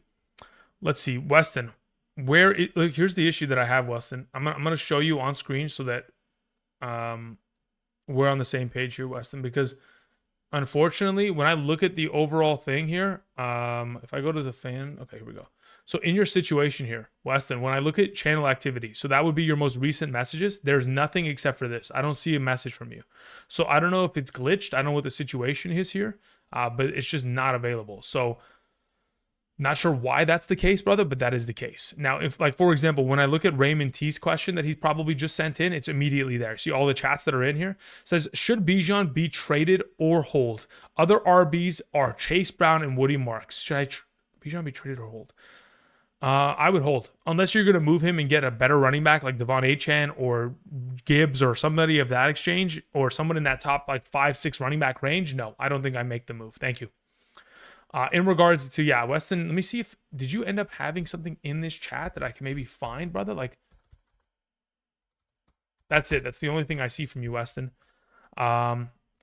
Let's see, Weston. Look, here's the issue that I have, Weston. I'm gonna show you on screen so that we're on the same page here, Weston, because unfortunately, when I look at the overall thing here, if I go to the fan, okay, here we go. So in your situation here, Weston, when I look at channel activity, so that would be your most recent messages, there's nothing except for this. I don't see a message from you. So I don't know if it's glitched. I don't know what the situation is here, but it's just not available. So not sure why that's the case, brother, but that is the case. Now, if, like, for example, when I look at Raymond T's question that he's probably just sent in, it's immediately there. See all the chats that are in here? It says, should Bijan be traded or hold? Other RBs are Chase Brown and Woody Marks. Should Bijan be traded or hold? I would hold. Unless you're going to move him and get a better running back like Devon Achane or Gibbs or somebody of that exchange or someone in that top, like 5-6 running back range, no, I don't think I make the move. Thank you. In regards to, yeah, Weston, let me see if, did you end up having something in this chat that I can maybe find, brother? Like, that's it. That's the only thing I see from you, Weston.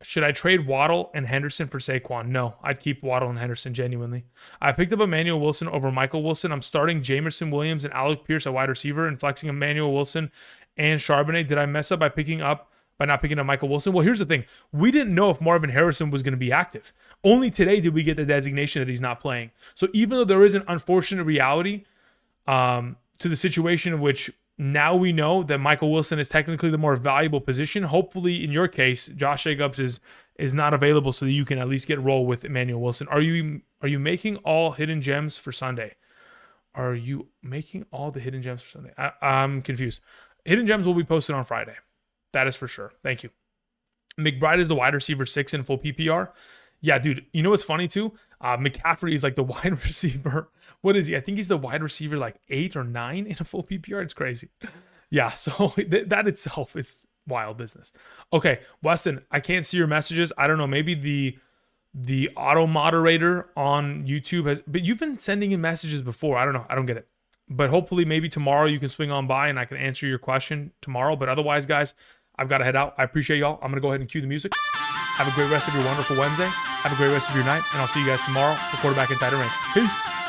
Should I trade Waddle and Henderson for Saquon? No, I'd keep Waddle and Henderson, genuinely. I picked up Emmanuel Wilson over Michael Wilson. I'm starting Jamerson Williams and Alec Pierce at wide receiver and flexing Emmanuel Wilson and Charbonnet. Did I mess up by not picking up Michael Wilson? Well, here's the thing. We didn't know if Marvin Harrison was going to be active. Only today did we get the designation that he's not playing. So even though there is an unfortunate reality to the situation in which now we know that Michael Wilson is technically the more valuable position. Hopefully, in your case, Josh Jacobs is not available so that you can at least get roll with Emmanuel Wilson. Are you making all hidden gems for Sunday? Are you making all the hidden gems for Sunday? I'm confused. Hidden gems will be posted on Friday. That is for sure. Thank you. McBride is the wide receiver 6 in full PPR. Yeah, dude. You know what's funny too? McCaffrey is like the wide receiver. What is he? I think he's the wide receiver like 8 or 9 in a full PPR. It's crazy. Yeah, so that itself is wild business. Okay, Weston, I can't see your messages. I don't know. Maybe the auto moderator on YouTube has, but you've been sending in messages before. I don't know. I don't get it. But hopefully maybe tomorrow you can swing on by and I can answer your question tomorrow. But otherwise, guys, I've got to head out. I appreciate y'all. I'm going to go ahead and cue the music. Have a great rest of your wonderful Wednesday. Have a great rest of your night. And I'll see you guys tomorrow for Quarterback Insider Rank. Peace.